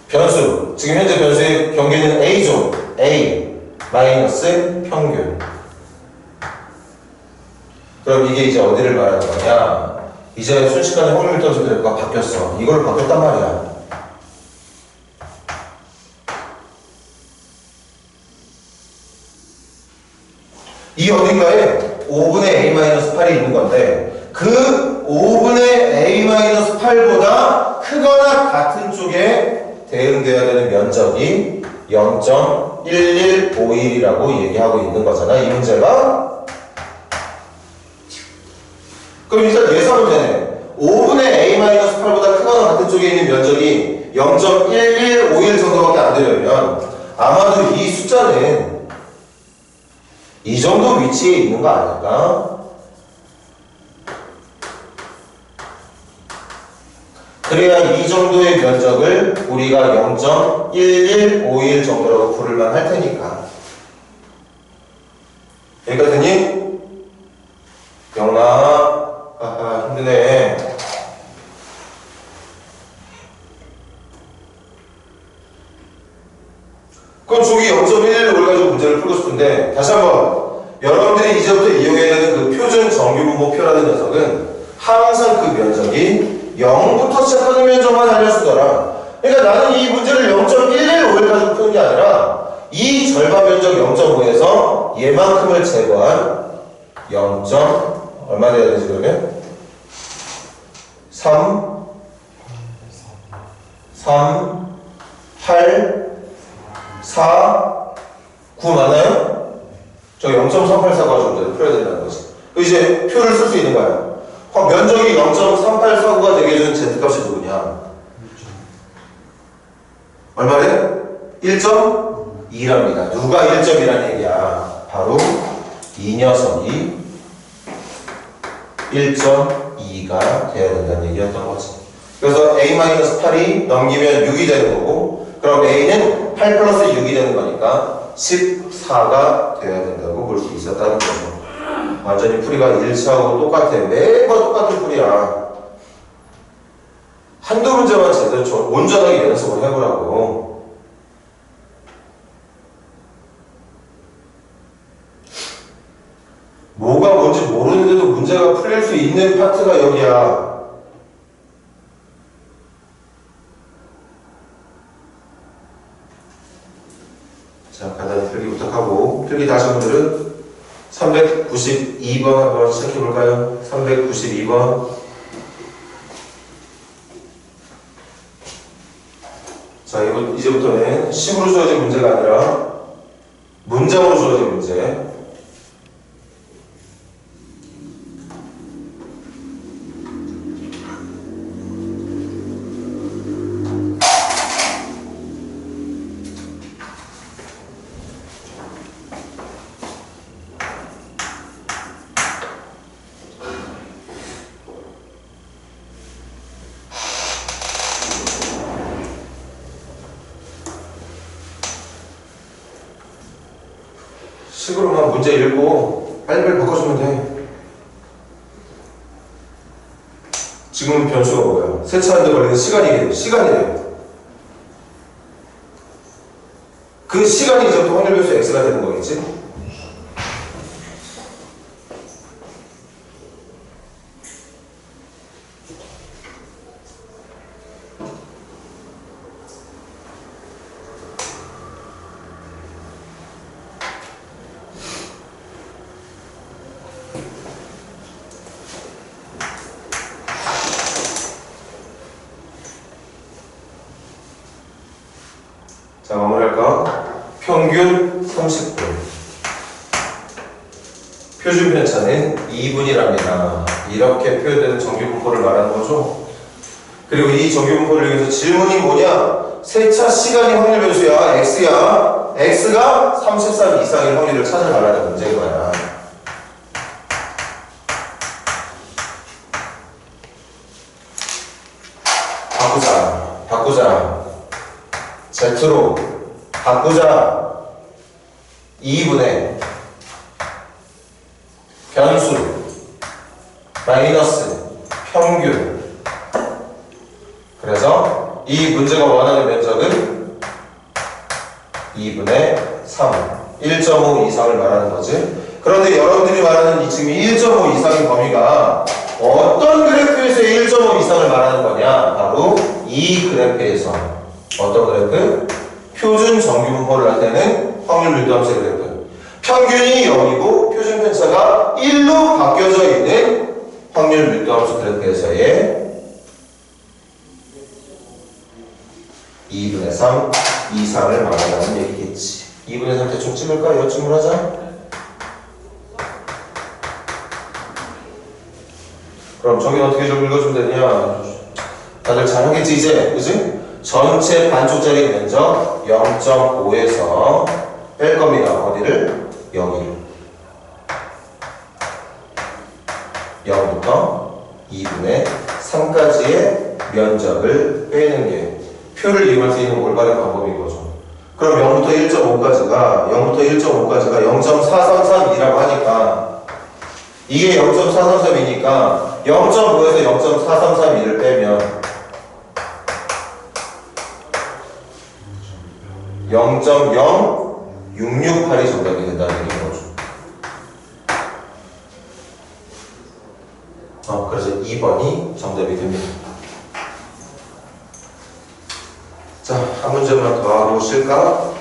변수, 지금 현재 변수의 경계는 A죠. A 마이너스 평균. 그럼 이게 이제 어디를 말하는 거냐? 이제 순식간에 확률 밀도함수 그래프가 바뀌었어. 이걸로 바뀌었단 말이야. 이 어딘가에 5분의 A-8이 있는 건데, 그 5분의 A-8보다 크거나 같은 쪽에 대응돼야 되는 면적이 0.1151이라고 얘기하고 있는 거잖아, 이 문제가. 그럼 일단 예상은 되네. 5분의 A-8보다 크거나 같은 쪽에 있는 면적이 0.1151 정도밖에 안 되려면 아마도 이 숫자는 이 정도 위치에 있는 거 아닐까? 그래야 이 정도의 면적을 우리가 0.1151 정도라고 부를만 할 테니까. 여기까지 됐니? 영나, 하하, 힘드네. 그럼 저기 0.11을 가지고 문제를 풀고 싶은데, 다시 한번 여러분들이 이제부터 이용해야 되는 그 표준 정규분모표라는 녀석은 항상 그 면적이 0부터 시작하는 면적만 알려주더라. 그러니까 나는 이 문제를 0.115를 가지고 푸는 게 아니라 이 절반 면적 0.5에서 얘만큼을 제거한 0. 얼마 돼야 되지 그러면? 3 8 4 9 맞나요? 저 0.384 가지고 문제를 풀어야 된다는 거지. 이제 표를 쓸 수 있는 거야. 면적이 0.3849가 되게 해주는 z값이 누구냐? 얼마래? 1.2랍니다. 누가 1.2라는 얘기야? 바로 이 녀석이 1.2가 돼야 된다는 얘기였던 거지. 그래서 A-8이 넘기면 6이 되는 거고, 그럼 A는 8 플러스 6이 되는 거니까 14가 돼야 된다고 볼 수 있었다는 거죠. 완전히 풀이가 1차하고 똑같아. 매번 똑같은 풀이야. 한두 문제만 제대로 온전하게 연습을 해보라고. 뭐가 뭔지 모르는데도 문제가 풀릴 수 있는 파트가 여기야. 자, 간단히 필기부터 하고, 필기 다시 분들은 392번 한번 시작해볼까요? 392번. 자, 이제부터는 식으로 주어진 문제가 아니라 문장으로 주어진 문제. 식으로만 문제 읽고 빨리빨리 바꿔주면 돼. 지금 변수가 뭐야? 세차하는데 걸리는 시간이래요. 그 시간이 이제부터 확률 변수 x가 되는 거겠지? 자, 마무리할까? 평균 30분. 표준 편차는 2분이랍니다. 이렇게 표현되는 정규 분포를 말하는 거죠. 그리고 이 정규 분포를 이용해서 질문이 뭐냐? 세차 시간이 확률 변수야. x야. x가 33 이상일 확률을 찾아가라는 문제인 거야. 바꾸자. Z로 바꾸자. 2분의 변수 마이너스 평균. 그래서 이 문제가 원하는 면적은 2분의 3, 1.5 이상을 말하는 거지. 그런데 여러분들이 말하는 이 지금 1.5 이상의 범위가 어떤 그래프에서의 1.5 이상을 말하는 거냐? 바로 이 그래프에서. 어떤 그래프? 표준 정규 분포를 나타내는 확률 밀도함수 그래프. 평균이 0이고 표준 편차가 1로 바뀌어져 있는 확률 밀도함수 그래프에서의 2분의 3 이상을 말한다는 얘기겠지. 2분의 3 대충 찍을까? 여쯤을 하자. 그럼 저기는 어떻게 좀 읽어주면 되냐? 다들 잘하겠지 이제? 그지? 전체 반쪽짜리 면적 0.5에서 뺄 겁니다. 어디를? 여기를. 0부터 2분의 3까지의 면적을 빼는 게 표를 이용할 수 있는 올바른 방법인 거죠. 그럼 0부터 1.5까지가 0.433이라고 하니까 이게 0.433이니까 0.5에서 0.4332를 빼면 0.0668이 정답이 된다는 얘기인 거죠. 그래서 2번이 정답이 됩니다. 자, 한 문제만 더 하고 쉴까?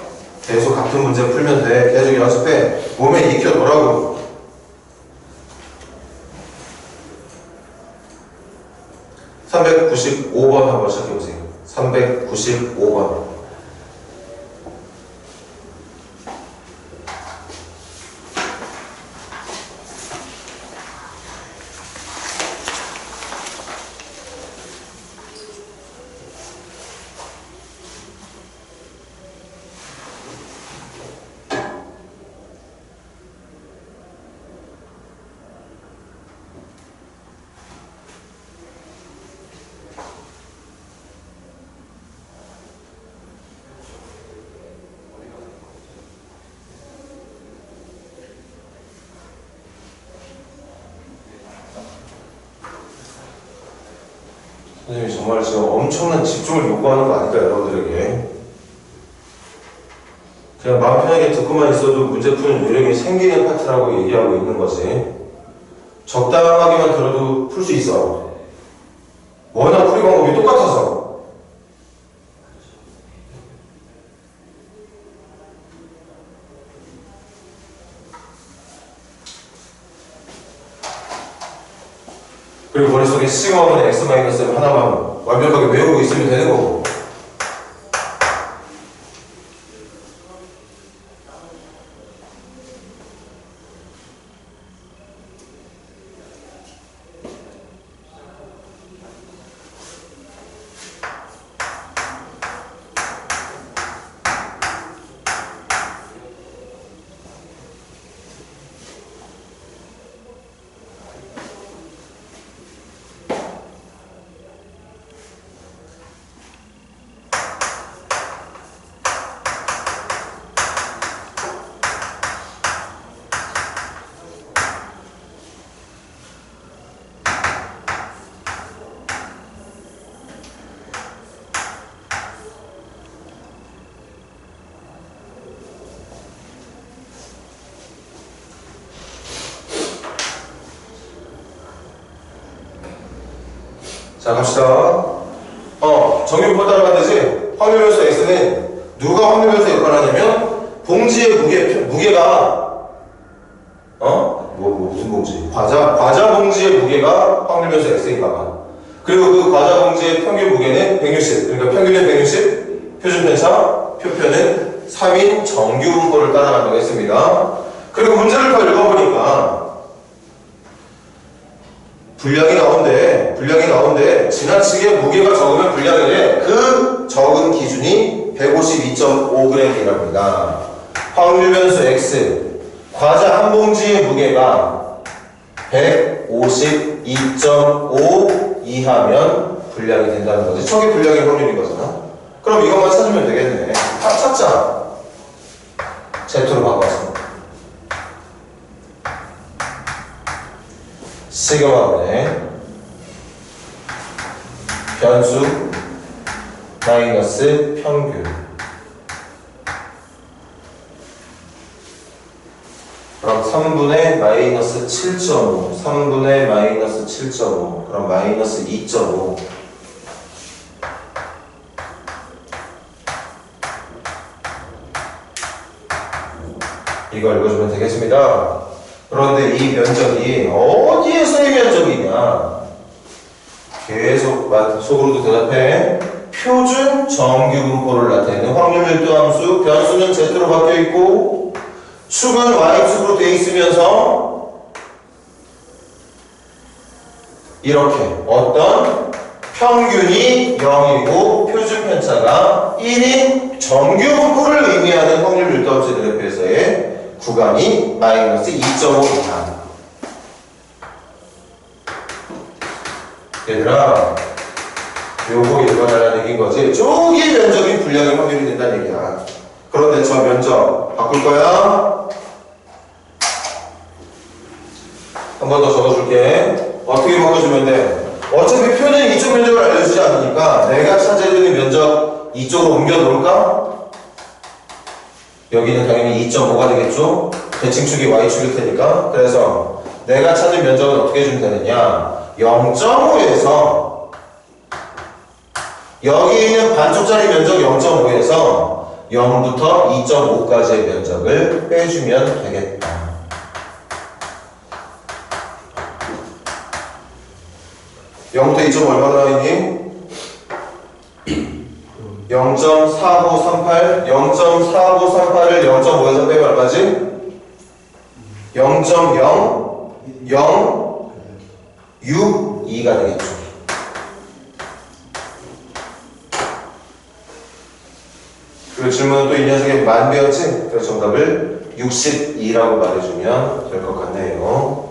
계속 같은 문제 풀면 돼. 계속 연습해. 몸에 익혀 놓으라고. 395번 한번 시작해보세요. 395번. 선생님이 정말 지금 엄청난 집중을 요구하는 거 아닐까, 여러분들에게. 그냥 마음 편하게 듣고만 있어도 문제 푸는 요령이 생기는 파트라고 얘기하고 있는 거지. 적당하게만 들어도 풀 수 있어. 워낙 풀이 방법이 똑같아서. 그리고 머릿속에 시그마분의 x 마이너스 하나만 완벽하게 외우고 있으면 되는 거고. 자, 갑시다. 정규분포 따라가면 되지? 확률변수 x는 누가 확률변수 역할을 하냐면 봉지의 무게가 무슨 봉지? 과자 봉지의 무게가 확률변수 x인가 봐. 그리고 그 과자 봉지의 평균 무게는 160. 그러니까 평균은 160, 표준편차, 표표는 3인 정규분포를 따라간다고 했습니다. 그리고 문제를 더 읽어보니까 분량이 나온데 지나치게 무게가 적으면 분량이 돼. 그 적은 기준이 152.5g이랍니다. 확률변수 x 과자 한 봉지의 무게가 152.5 이하면 분량이 된다는 거지. 저게 분량의 확률인 거잖아. 그럼 이것만 찾으면 되겠네. 다 찾자. Z로 바꿔서 시그마분의 변수 마이너스 평균. 그럼 3분의 마이너스 7.5 3분의 마이너스 7.5 그럼 마이너스 2.5. 이걸 읽어주면 되겠습니다. 그런데 이 면적이 어디에서의 면적이냐? 계속 속으로도 대답해. 표준 정규분포를 나타내는 확률 밀도함수 변수는 Z로 바뀌어있고 축은 Y축으로 되어 있으면서 이렇게 어떤 평균이 0이고 표준편차가 1인 정규분포를 의미하는 확률 밀도함수 그래프에서의 구간이 마이너스 2.5 이하. 얘들아, 요거 읽어달라는 얘기인 거지. 저기 면적이 분량의 확률이 된다는 얘기야. 그런데 저 면적 바꿀 거야? 한 번 더 적어줄게. 어떻게 바꿔주면 돼? 어차피 표는 이쪽 면적을 알려주지 않으니까 내가 찾아야 되는 면적 이쪽으로 옮겨 놓을까? 여기는 당연히 2.5가 되겠죠? 대칭축이 Y축일 테니까. 그래서 내가 찾은 면적은 어떻게 해주면 되느냐? 0.5에서 여기 있는 반쪽짜리 면적 0.5에서 0부터 2.5까지의 면적을 빼주면 되겠다. 0부터 2.5 얼마 나와있니? 0.4538 0.4538을 0.5에서 빼면 얼마지? 0.0062가 되겠죠. 그 질문은 또 이 녀석의 만배였지? 그래서 정답을 62라고 말해주면 될 것 같네요.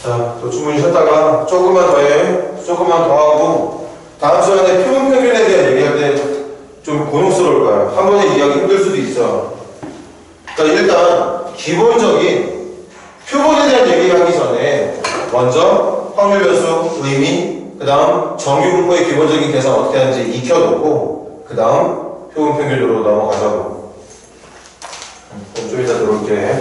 자, 또 충분히 쉬었다가 조금만 더 해. 조금만 더 하고 다음 시간에 표본 평균에 대한 얘기할 때 좀 곤혹스러울 거야. 한 번에 이해하기 힘들 수도 있어. 그러니까 일단 기본적인 표본에 대한 얘기하기 전에 먼저 확률 변수 의미, 그 다음 정규분포의 기본적인 계산 어떻게 하는지 익혀놓고 그 다음 표본 평균으로 넘어가자고. 좀 이따 들어올게.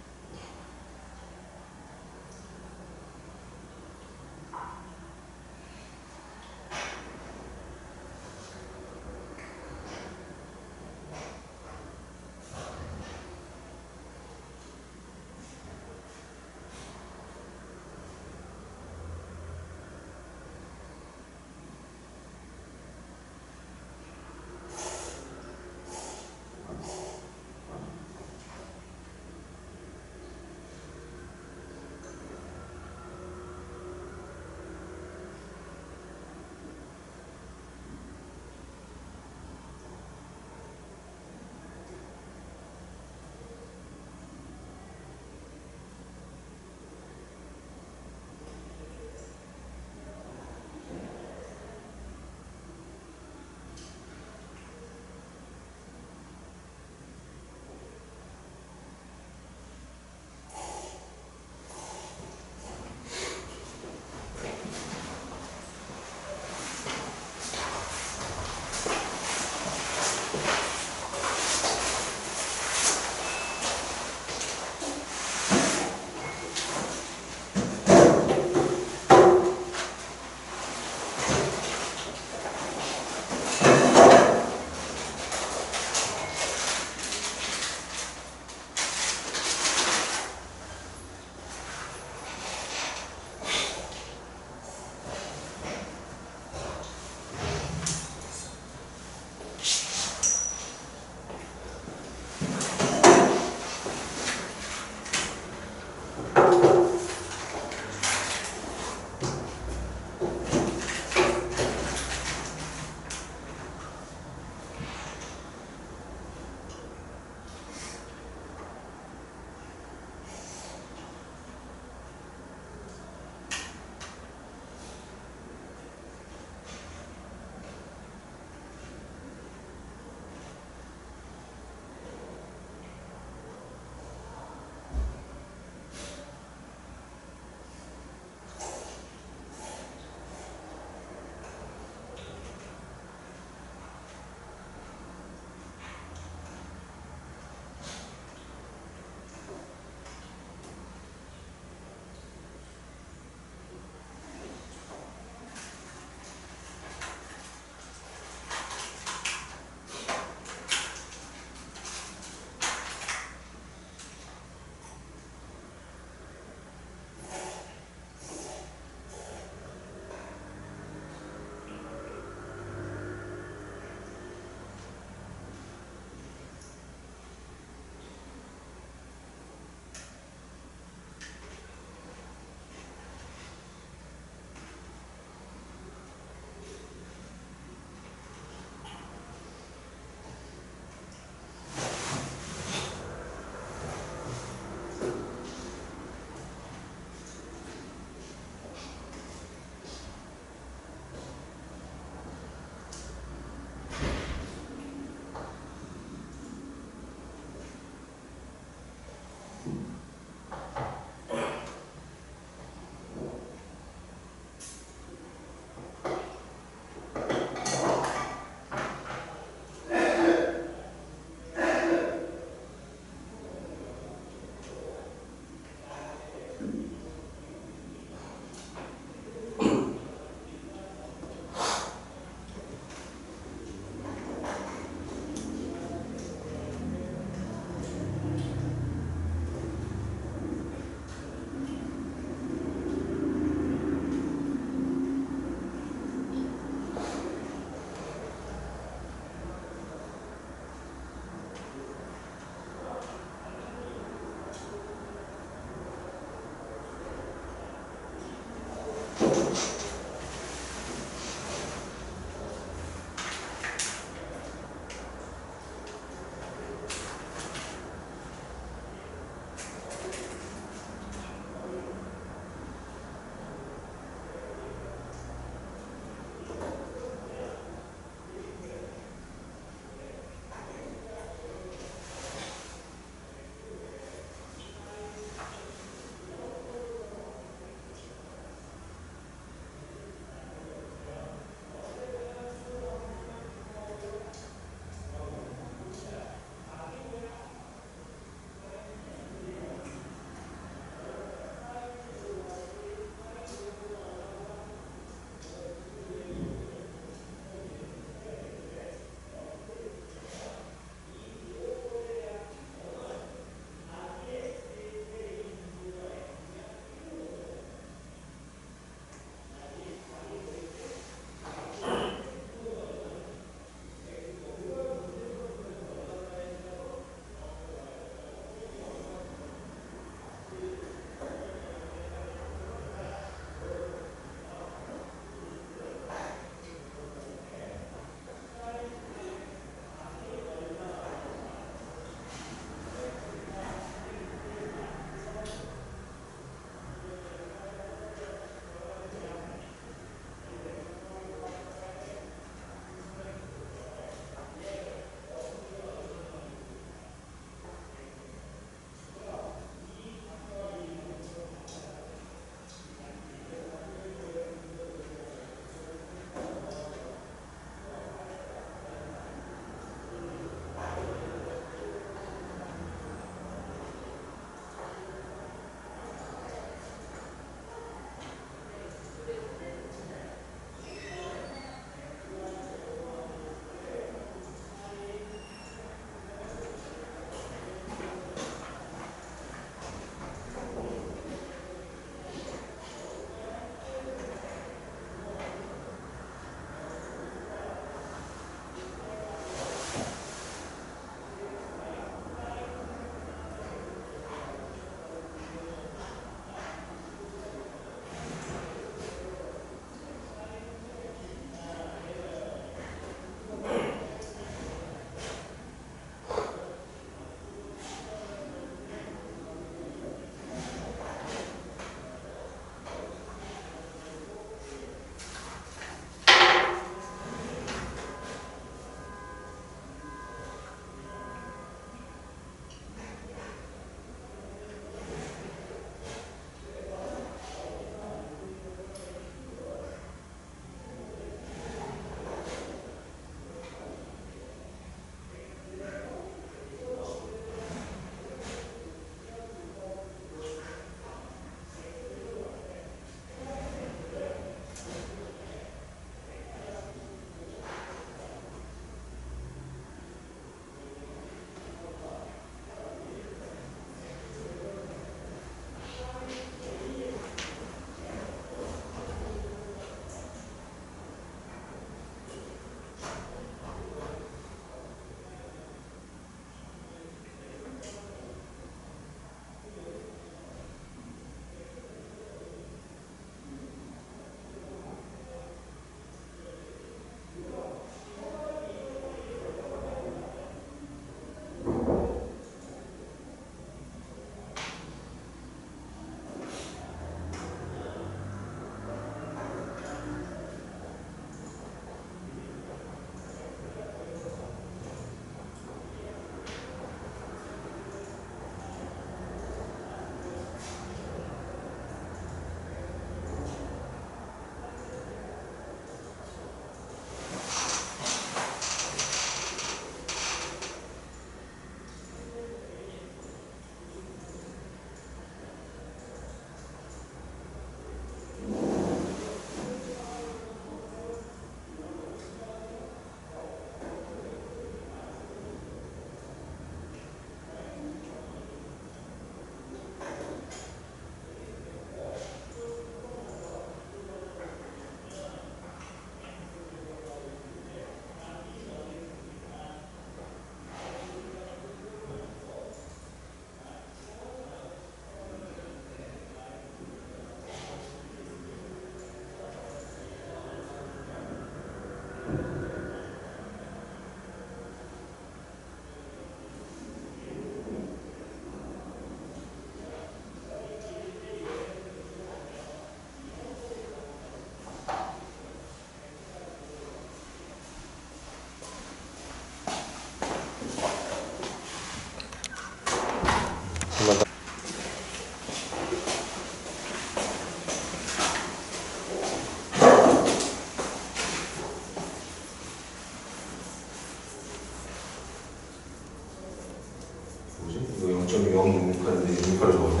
0.06인데 6을 적었네.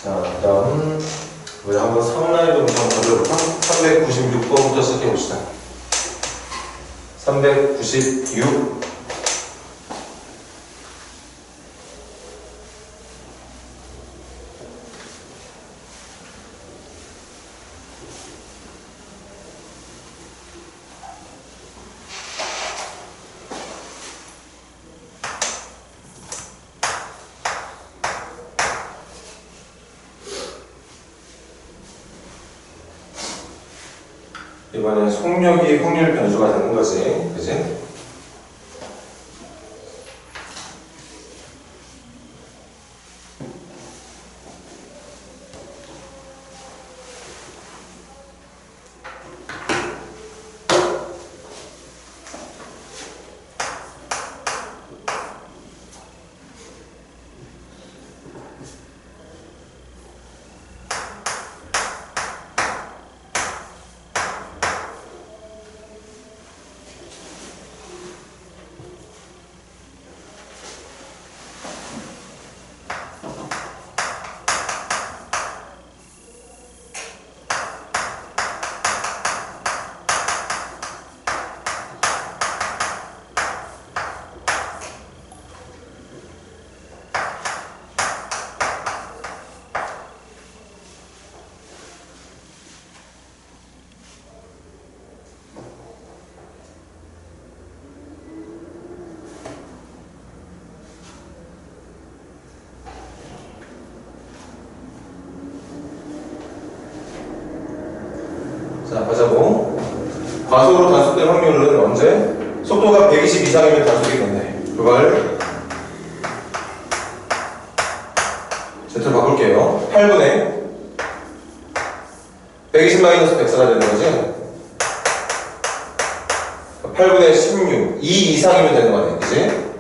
자, 다음 우리 한번 상라이도 좀 가져볼까? 396번부터 시작해봅시다. 396. 이번엔 속력이 확률 변수가 되는 거지, 그지? 자, 보자고. 과속으로 단속될 확률은 언제? 속도가 120 이상이면 단속이 된대. 그걸 Z로 바꿀게요. 8분의 120 마이너스 104가 되는 거지? 8분의 16. 2 이상이면 되는 거네. 그지?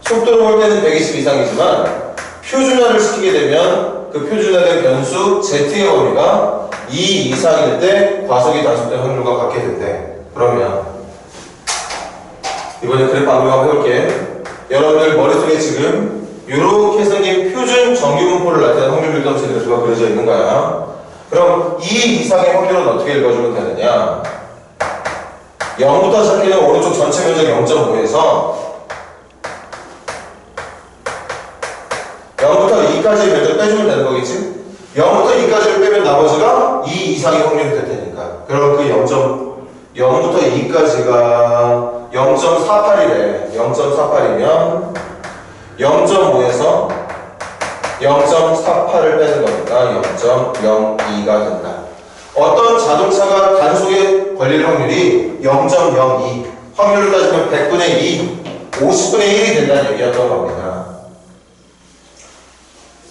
속도로 볼 때는 120 이상이지만 표준화를 시키게 되면 그 표준화된 변수 Z의 범위가 2 이상일 때 과속이 단속될 확률과 같게 된대. 그러면 이번에 그래프 한번 해볼게. 여러분들 머릿속에 지금 이렇게 생긴 표준 정규분포를 나타낸 확률 일정식 그래프가 그려져 있는 거야. 그럼 2 이상의 확률은 어떻게 읽어주면 되느냐? 0부터 시작해서 오른쪽 전체 면적 0.5에서 0부터 2까지의 면적을 빼주면 되는 거겠지? 0부터 2까지를 빼면 나머지가 2 이상의 확률이 될 테니까. 그럼 그 0부터 2까지가 0.48이래. 0.48이면 0.5에서 0.48을 빼는 거니까 0.02가 된다. 어떤 자동차가 단속에 걸릴 확률이 0.02, 확률을 따지면 100분의 2, 50분의 1이 된다는 얘기였던 겁니다.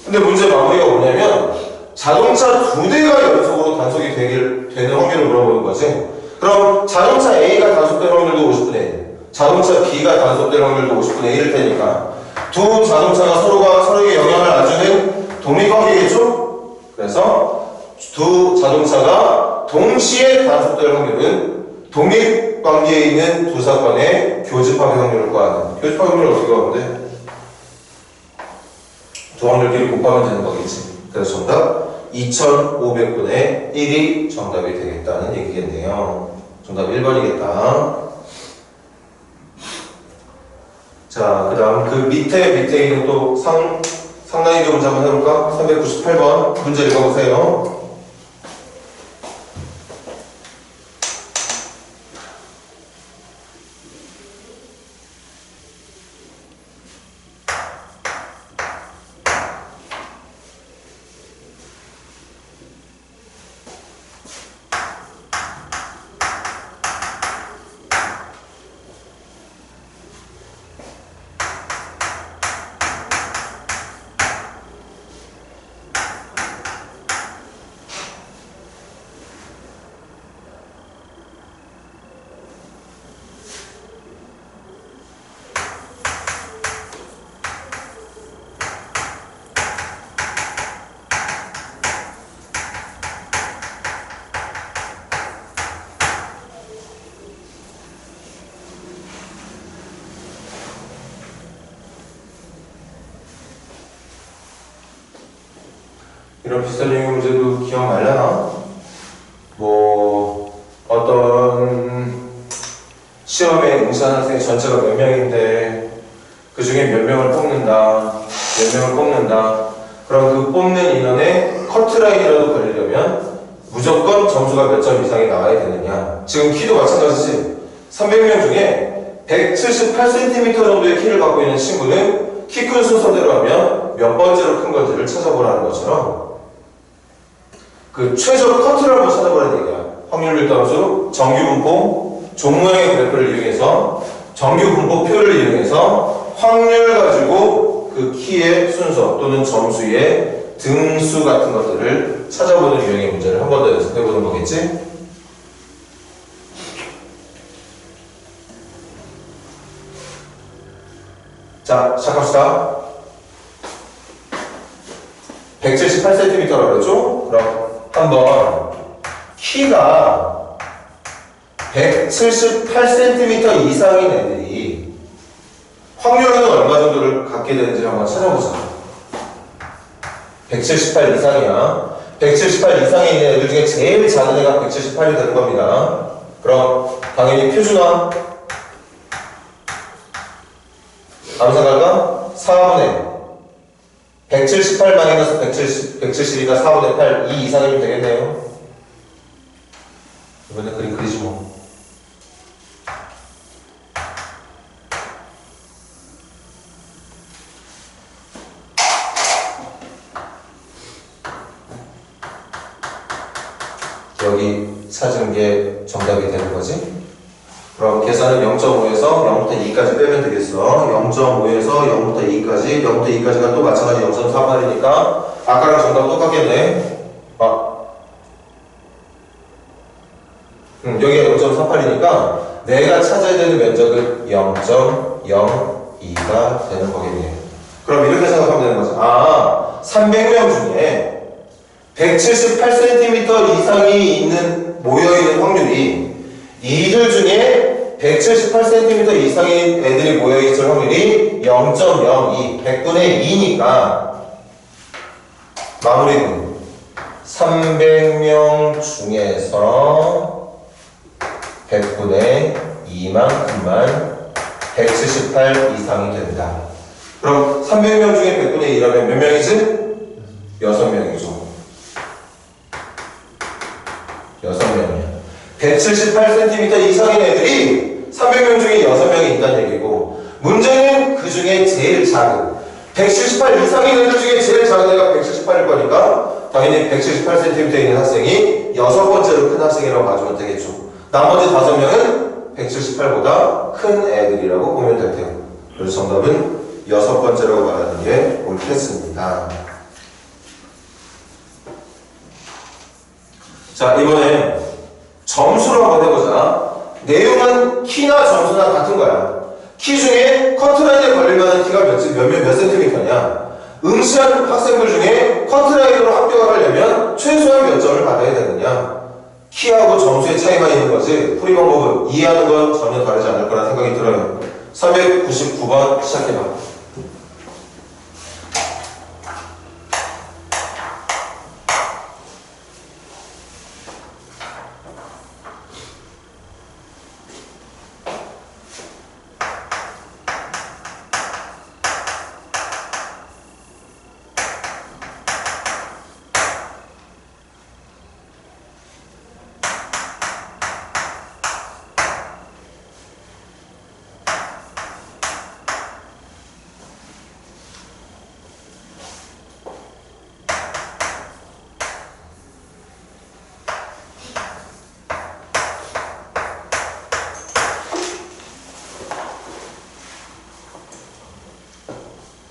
근데 문제 마무리가 뭐냐면 자동차 2대가 연속으로 단속이 되는 확률을 물어보는 거지. 그럼 자동차 A가 단속될 확률도 50분의 1, 자동차 B가 단속될 확률도 50분의 1일 테니까 두 자동차가 서로에게 영향을 안 주는 독립관계겠죠? 그래서 두 자동차가 동시에 단속될 확률은 독립관계에 있는 두 사건의 교집합의 확률을 구하는. 교집합 확률을 어떻게 구하는데? 두 확률끼리 곱하면 되는 거겠지. 그래서 정답 2500분의 1이 정답이 되겠다는 얘기겠네요. 정답 1번이겠다. 자, 그 다음 그 밑에 있는 또 상당히 문제 한번 해볼까? 398번 문제 읽어보세요. 이런 비슷한 유형의 문제도 기억나려나? 뭐 어떤 시험에 응시한 학생 전체가 몇 명인데 그 중에 몇 명을 뽑는다, 몇 명을 뽑는다. 그럼 그 뽑는 인원의 커트라인이라도 걸리려면 무조건 점수가 몇 점 이상이 나와야 되느냐. 지금 키도 마찬가지지. 300명 중에 178cm 정도의 키를 갖고 있는 친구는 키 큰 순서대로 하면 몇 번째로 큰 건지를 찾아보라는 것처럼 그 최저 커트를 한번 찾아보라는 얘기야. 확률 밀도함수, 정규분포, 종 모양의 그래프를 이용해서 정규분포표를 이용해서 확률 가지고 그 키의 순서 또는 점수의 등수 같은 것들을 찾아보는 유형의 문제를 한 번 더 연습해보는 거겠지? 자, 시작합시다. 178cm라고 그랬죠? 그럼 한번 키가 178cm 이상인 애들이 확률은 얼마 정도를 갖게 되는지 한번 찾아보자. 178 이상이야. 178 이상에 있는 애들 중에 제일 작은 애가 178이 되는 겁니다. 그럼 당연히 표준화 아무 생각할까? 4분의 178 마이너스 170이니까 4분의 8, 2 이상이면 되겠네요. 이번에 그림 그리지 뭐. 여기 찾은 게 정답이 되는 거지? 그럼 계산은 0.5에서 0부터 2까지 빼면 되겠어. 0.5에서 0부터 2까지, 0부터 2까지가 또 마찬가지 0.48이니까 아까랑 정답 똑같겠네. 여기가 0.48이니까 내가 찾아야 되는 면적은 0.02가 되는 거겠네. 그럼 이렇게 생각하면 되는 거죠. 300명 중에 178cm 이상이 모여있는 확률이 이들 중에 178cm 이상인 애들이 모여있을 확률이 0.02, 100분의 2니까 마무리는 300명 중에서 100분의 2만큼만 178 이상이 된다. 그럼 300명 중에 100분의 2라면 몇 명이지? 6명이죠. 6명이야. 178cm 이상인 애들이 300명 중에 6명이 있다는 얘기고, 문제는 그 중에 제일 작은 178 이상인 애들 중에 제일 작은 애가 178일 거니까 당연히 178cm 있는 학생이 6번째로 큰 학생이라고 봐주면 되겠죠. 나머지 5명은 178보다 큰 애들이라고 보면 될 테고, 그래서 정답은 6번째라고 말하는 게 옳겠습니다. 자, 이번에 점수로 한번 해보자. 내용은 키나 점수나 같은 거야. 키 중에 커트라인에 걸리면 키가 몇 센티미터냐. 응시한 학생들 중에 커트라인으로 합격을 하려면 최소한 몇 점을 받아야 되느냐. 키하고 점수의 차이만 있는 거지 풀이 방법은 이해하는 건 전혀 다르지 않을 거라 생각이 들어요. 399번 시작해봐.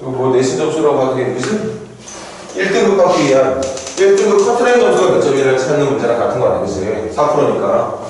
이거 뭐 내신 점수라고 하도 되겠지? 1등급 갖기 위한 1등급 커트라인 점수가 몇 점이라를 찾는 문제랑 같은 거 아니야, 그치? 4%니까.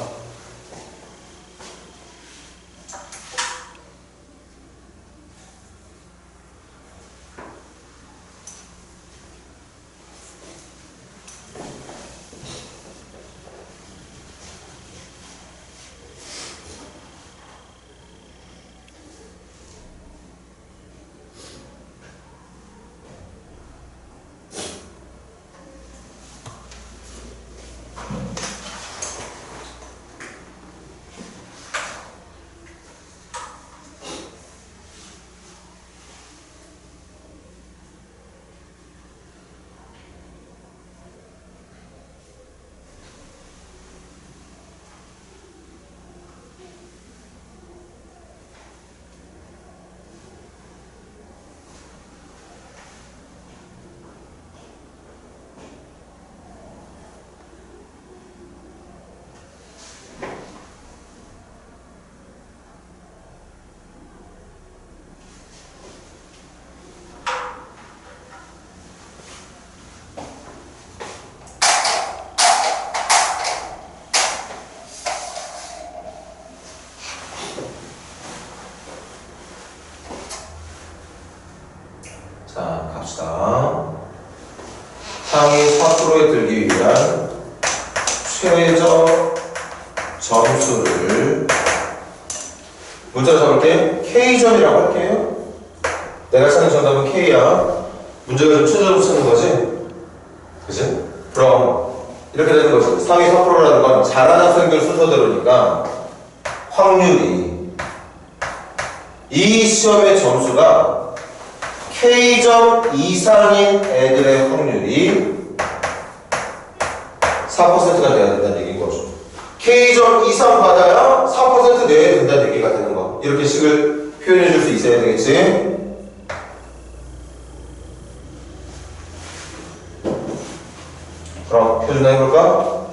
상위 4%에 들기 위한 최저 점수를 문자로 적을게. K점이라고 할게요. 내가 찾는 정답은 K야. 문제가 좀 최저 점수 찾는 거지? 그치? 그럼 이렇게 되는 거지. 상위 4%라는 건 잘하는 학생들 순서대로니까 확률이 이 시험의 점수가 K점 이상인 애들의 확률이 4%가 돼야 된다는 얘기인 거죠. K점 이상 받아야 4% 내야 된다는 얘기가 되는 거. 이렇게 식을 표현해 줄 수 있어야 되겠지? 그럼 표준화 해볼까?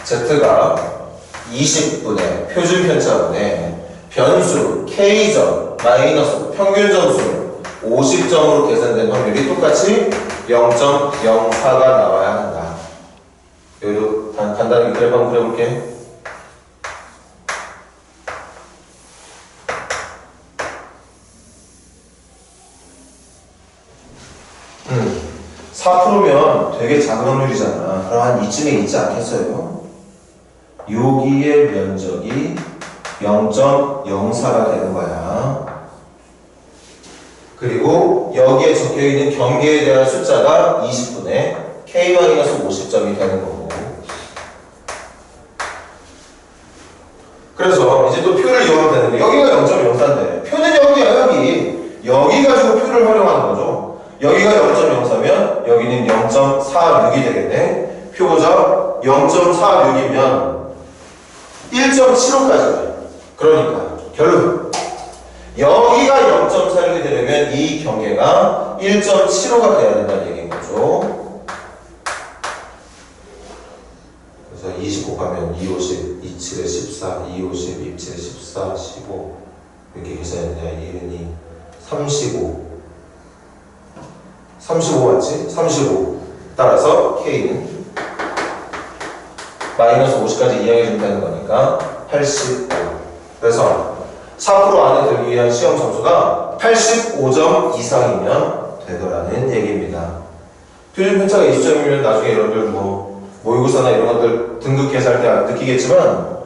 Z가 20분의 표준 편차분의 변수 K점 마이너스 평균 점수 50점으로 계산된 확률이 똑같이 0.04가 나와야 한다. 여기도 간단하게 그래프 한번 그려볼게. 4%면 되게 작은 확률이잖아. 그럼 한 이쯤에 있지 않겠어요? 여기의 면적이 0.04가 되는 거야. 그리고 여기에 적혀있는 경계에 대한 숫자가 20분의 K-50점이 되는 거고. 그래서 이제 또 표를 이용하면 되는데 여기가 0.04인데 표는 여기야 여기. 여기 가지고 표를 활용하는 거죠. 여기가 0.04면 여기는 0.46이 되겠네. 표 보자. 0.46이면 1.75까지. 그러니까 결론. 여기가 0.46이 되려면 이 경계가 1.75가 돼야 된다는 얘기인 거죠. 그래서 20 곱하면 2, 50, 2, 7에 14, 2, 50, 2, 7에 14, 15 이렇게 계산했냐. 1은 2, 35 35 맞지? 35 따라서 K는 마이너스 50까지 이항해주면 되는 거니까 85. 그래서 4% 안에 들기 위한 시험 점수가 85점 이상이면 되더라는 얘기입니다. 표준 편차가 20점이면 나중에 여러분들 모의고사나 이런 것들 등급 계산할 때 느끼겠지만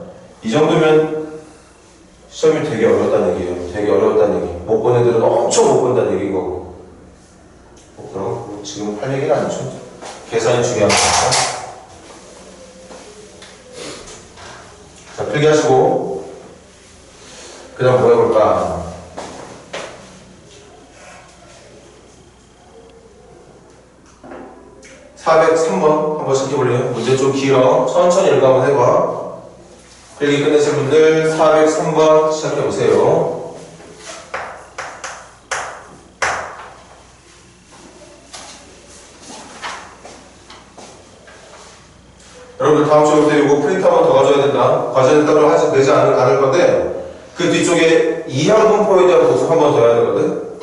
이 정도면 시험이 되게 어렵다는 얘기예요. 되게 어려웠다는 얘기. 못 본 애들은 엄청 못 본다는 얘기인 거고. 그럼 지금 할 얘기는 아니죠. 계산이 중요한 거니까. 자, 필기하시고 그 다음 뭐 해볼까? (403번) 한번 시켜볼래요? 문제 좀 길어. 천천히 읽어 한번 해봐. 필기 끝내신 분들 403번 시작해보세요. 여러분들 다음 주부터 이거 프린트 한 번 더 가져야 된다. 과제는 따로 내지 않을 건데 그 뒤쪽에 이항분포에 대한 복습 한 번 더 해야 되거든.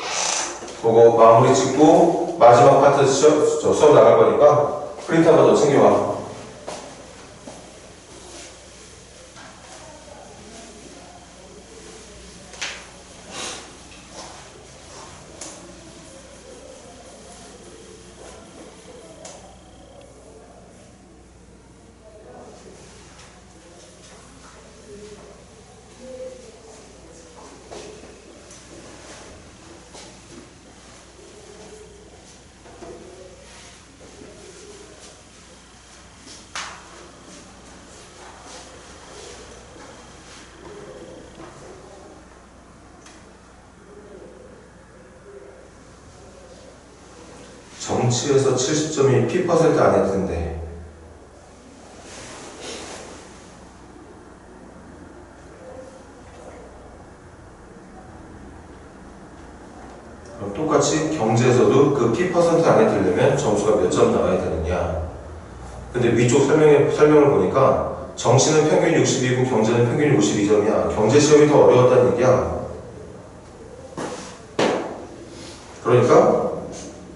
그거 마무리 짓고 마지막 파트 수업 나갈 거니까 프린트 한 번 더 챙겨와. 정치에서 70점이 P% 안에 든대. 그럼 똑같이 경제에서도 그 P% 안에 들려면 점수가 몇 점 나와야 되느냐. 근데 위쪽 설명을 보니까 정치는 평균 60이고 경제는 평균 52점이야. 경제 시험이 더 어려웠다는 얘기야. 그러니까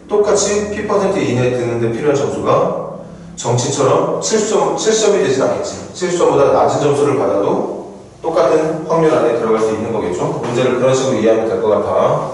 똑같이 P% 이내에 드는데 필요한 점수가 정치처럼 70점이 되진 않겠지. 70점보다 낮은 점수를 받아도 똑같은 확률 안에 들어갈 수 있는 거겠죠. 문제를 그런 식으로 이해하면 될 것 같아.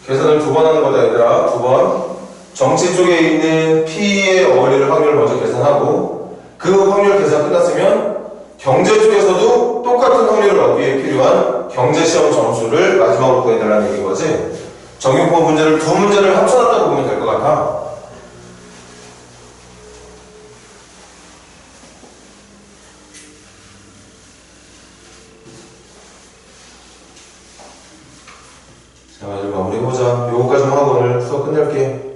계산을 두 번 하는 거다 얘들아. 두 번. 정치 쪽에 있는 P의 어울릴 확률을 먼저 계산하고 그 확률 계산 끝났으면 경제 쪽에서도 똑같은 확률을 얻기 위해 필요한 경제시험 점수를 마지막으로 구해달라는 얘기인 거지. 정규권 문제를 두 문제를 합쳐놨다고 보면 될 것 같아. 자, 이제 마무리해보자. 요거까지만 하고 오늘 수업 끝낼게.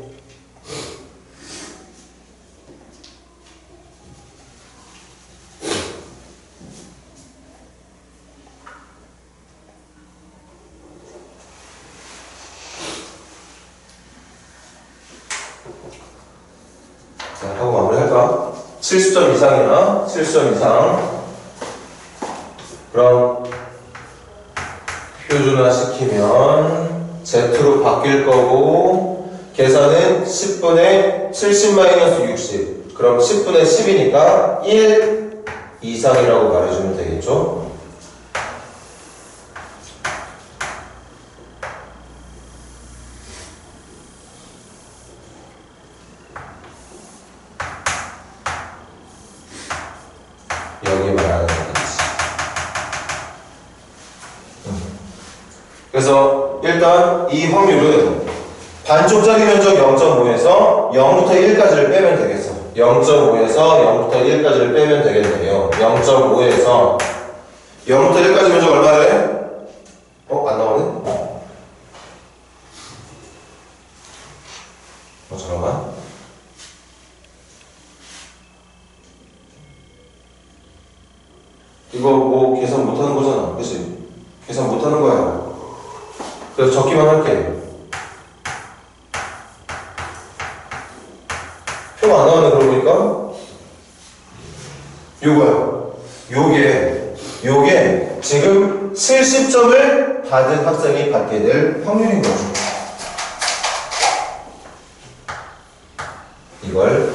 자, 하고 마무리할까? 70점 이상이나 70점 이상. 그럼 표준화 시키면 Z로 바뀔 거고 계산은 10분의 70-60. 그럼 10분의 10이니까 1 이상이라고 말해주면 되겠죠? 여기 말하는 거겠지. 그래서 일단 이 확률은 반쪽짜리 면적 0.5에서 0부터 1까지를 빼면 되겠어. 0.5에서 0부터 1까지를 빼면 되겠네요. 0.5에서 0부터 1까지 면적 얼마래? 안 나오네? 잠깐만. 이거 뭐 계산 못하는 거잖아. 그치? 계산 못하는 거야. 그래서 적기만 할게. 표가 안 나오네, 그러고 보니까. 요거야. 요게 지금 70점을 받은 학생이 받게 될 확률인 거죠. 이걸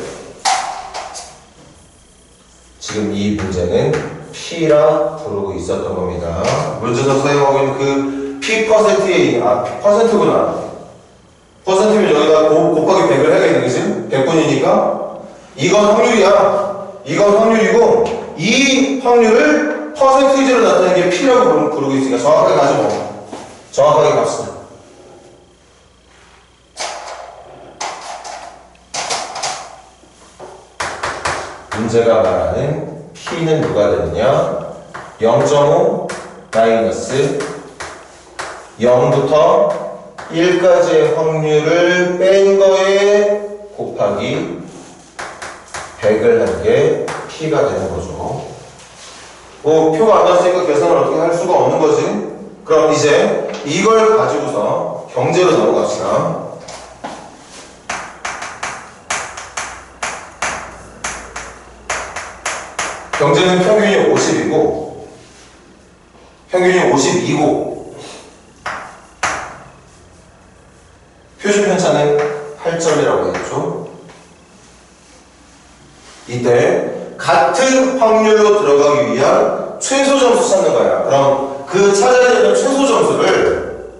지금 이 문제는 P라 부르고 있었던 겁니다. 문제에서 사용하고 있는 그 P%의 퍼센트구나. 퍼센트면 여기다 곱하기 100을 해야겠네, 그치? 100분이니까 이건 확률이야. 이건 확률이고 이 확률을 퍼센테이지로 나타내는 게 P라고 부르고 있으니까 정확하게 가죠 뭐. 정확하게 갑시다. 문제가 말하는 P는 누가 되느냐? 0.5 마이너스 0부터 1까지의 확률을 뺀 거에 곱하기 100을 한 게 P가 되는 거죠. 뭐 표가 안 나왔으니까 계산을 어떻게 할 수가 없는 거지. 그럼 이제 이걸 가지고서 경제로 넘어갑시다. 경제는 평균이 50이고 평균이 52고 표준 편차는 8점이라고 했죠. 이때 같은 확률로 들어가기 위한 최소 점수 찾는 거야. 그럼 그 찾아야 되는 최소 점수를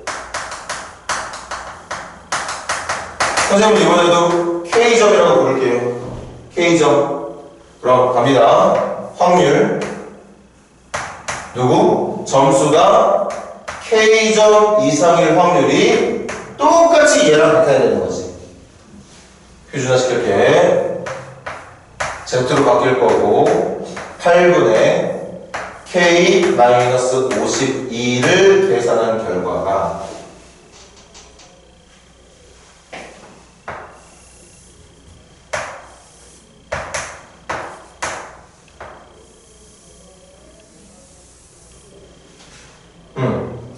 선생님 이번에도 K점이라고 부를게요. K점. 그럼 갑니다. 확률 누구? 점수가 K점 이상일 확률이 똑같이 얘랑 같아야 되는 거지. 표준화 시킬게. Z로 바뀔 거고 8분의 K-52를 계산한 결과가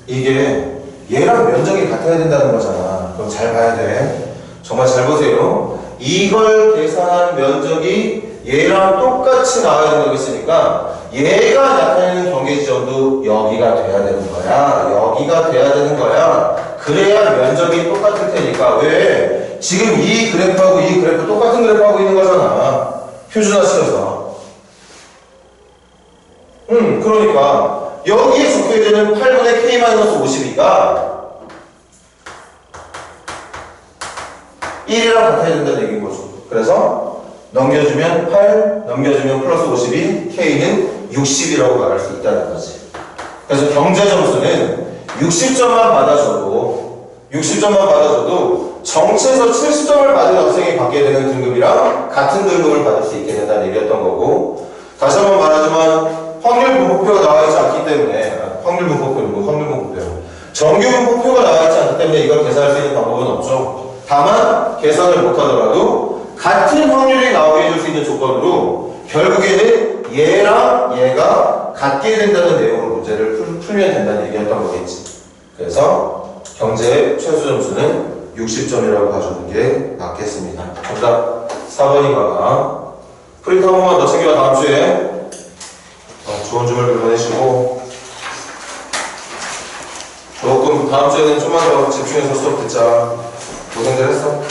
이게 얘랑 면적이 같아야 된다는 거잖아. 그럼 잘 봐야 돼. 정말 잘 보세요. 이걸 계산한 면적이 얘랑 똑같이 나와야 된다고 했으니까 얘가 나타내는 경계지점도 여기가 돼야 되는 거야. 여기가 돼야 되는 거야. 그래야 면적이 똑같을 테니까. 왜? 지금 이 그래프하고 이 그래프 똑같은 그래프하고 있는 거잖아. 표준화 시켜서. 그러니까 여기에 적혀야 되는 8분의 K-52가 1이랑 같아야 된다는 얘기인 거죠. 그래서 넘겨주면 8, 넘겨주면 플러스 52, K는 60이라고 말할 수 있다는 거지. 그래서 경제 점수는 60점만 받아줘도 정치에서 70점을 받은 학생이 받게 되는 등급이랑 같은 등급을 받을 수 있게 된다는 얘기였던 거고, 다시 한번 말하지만 확률 분포표가 나와 있지 않기 때문에 정규 분포표가 나와 있지 않기 때문에 이걸 계산할 수 있는 방법은 없죠. 다만 계산을 못하더라도 같은 확률이 나오게 해줄 수 있는 조건으로 결국에는 얘랑 얘가 같게 된다는 내용으로 문제를 풀면 된다는 얘기였던 거겠지. 그래서 경제의 최소 점수는 60점이라고 봐주는 게 맞겠습니다. 정답 4번인가. 프린트 한 번만 더 챙겨. 다음 주에 좋은 주말 보내시고, 조금 다음 주에는 좀만 더 집중해서 수업 듣자. 고생들 했어.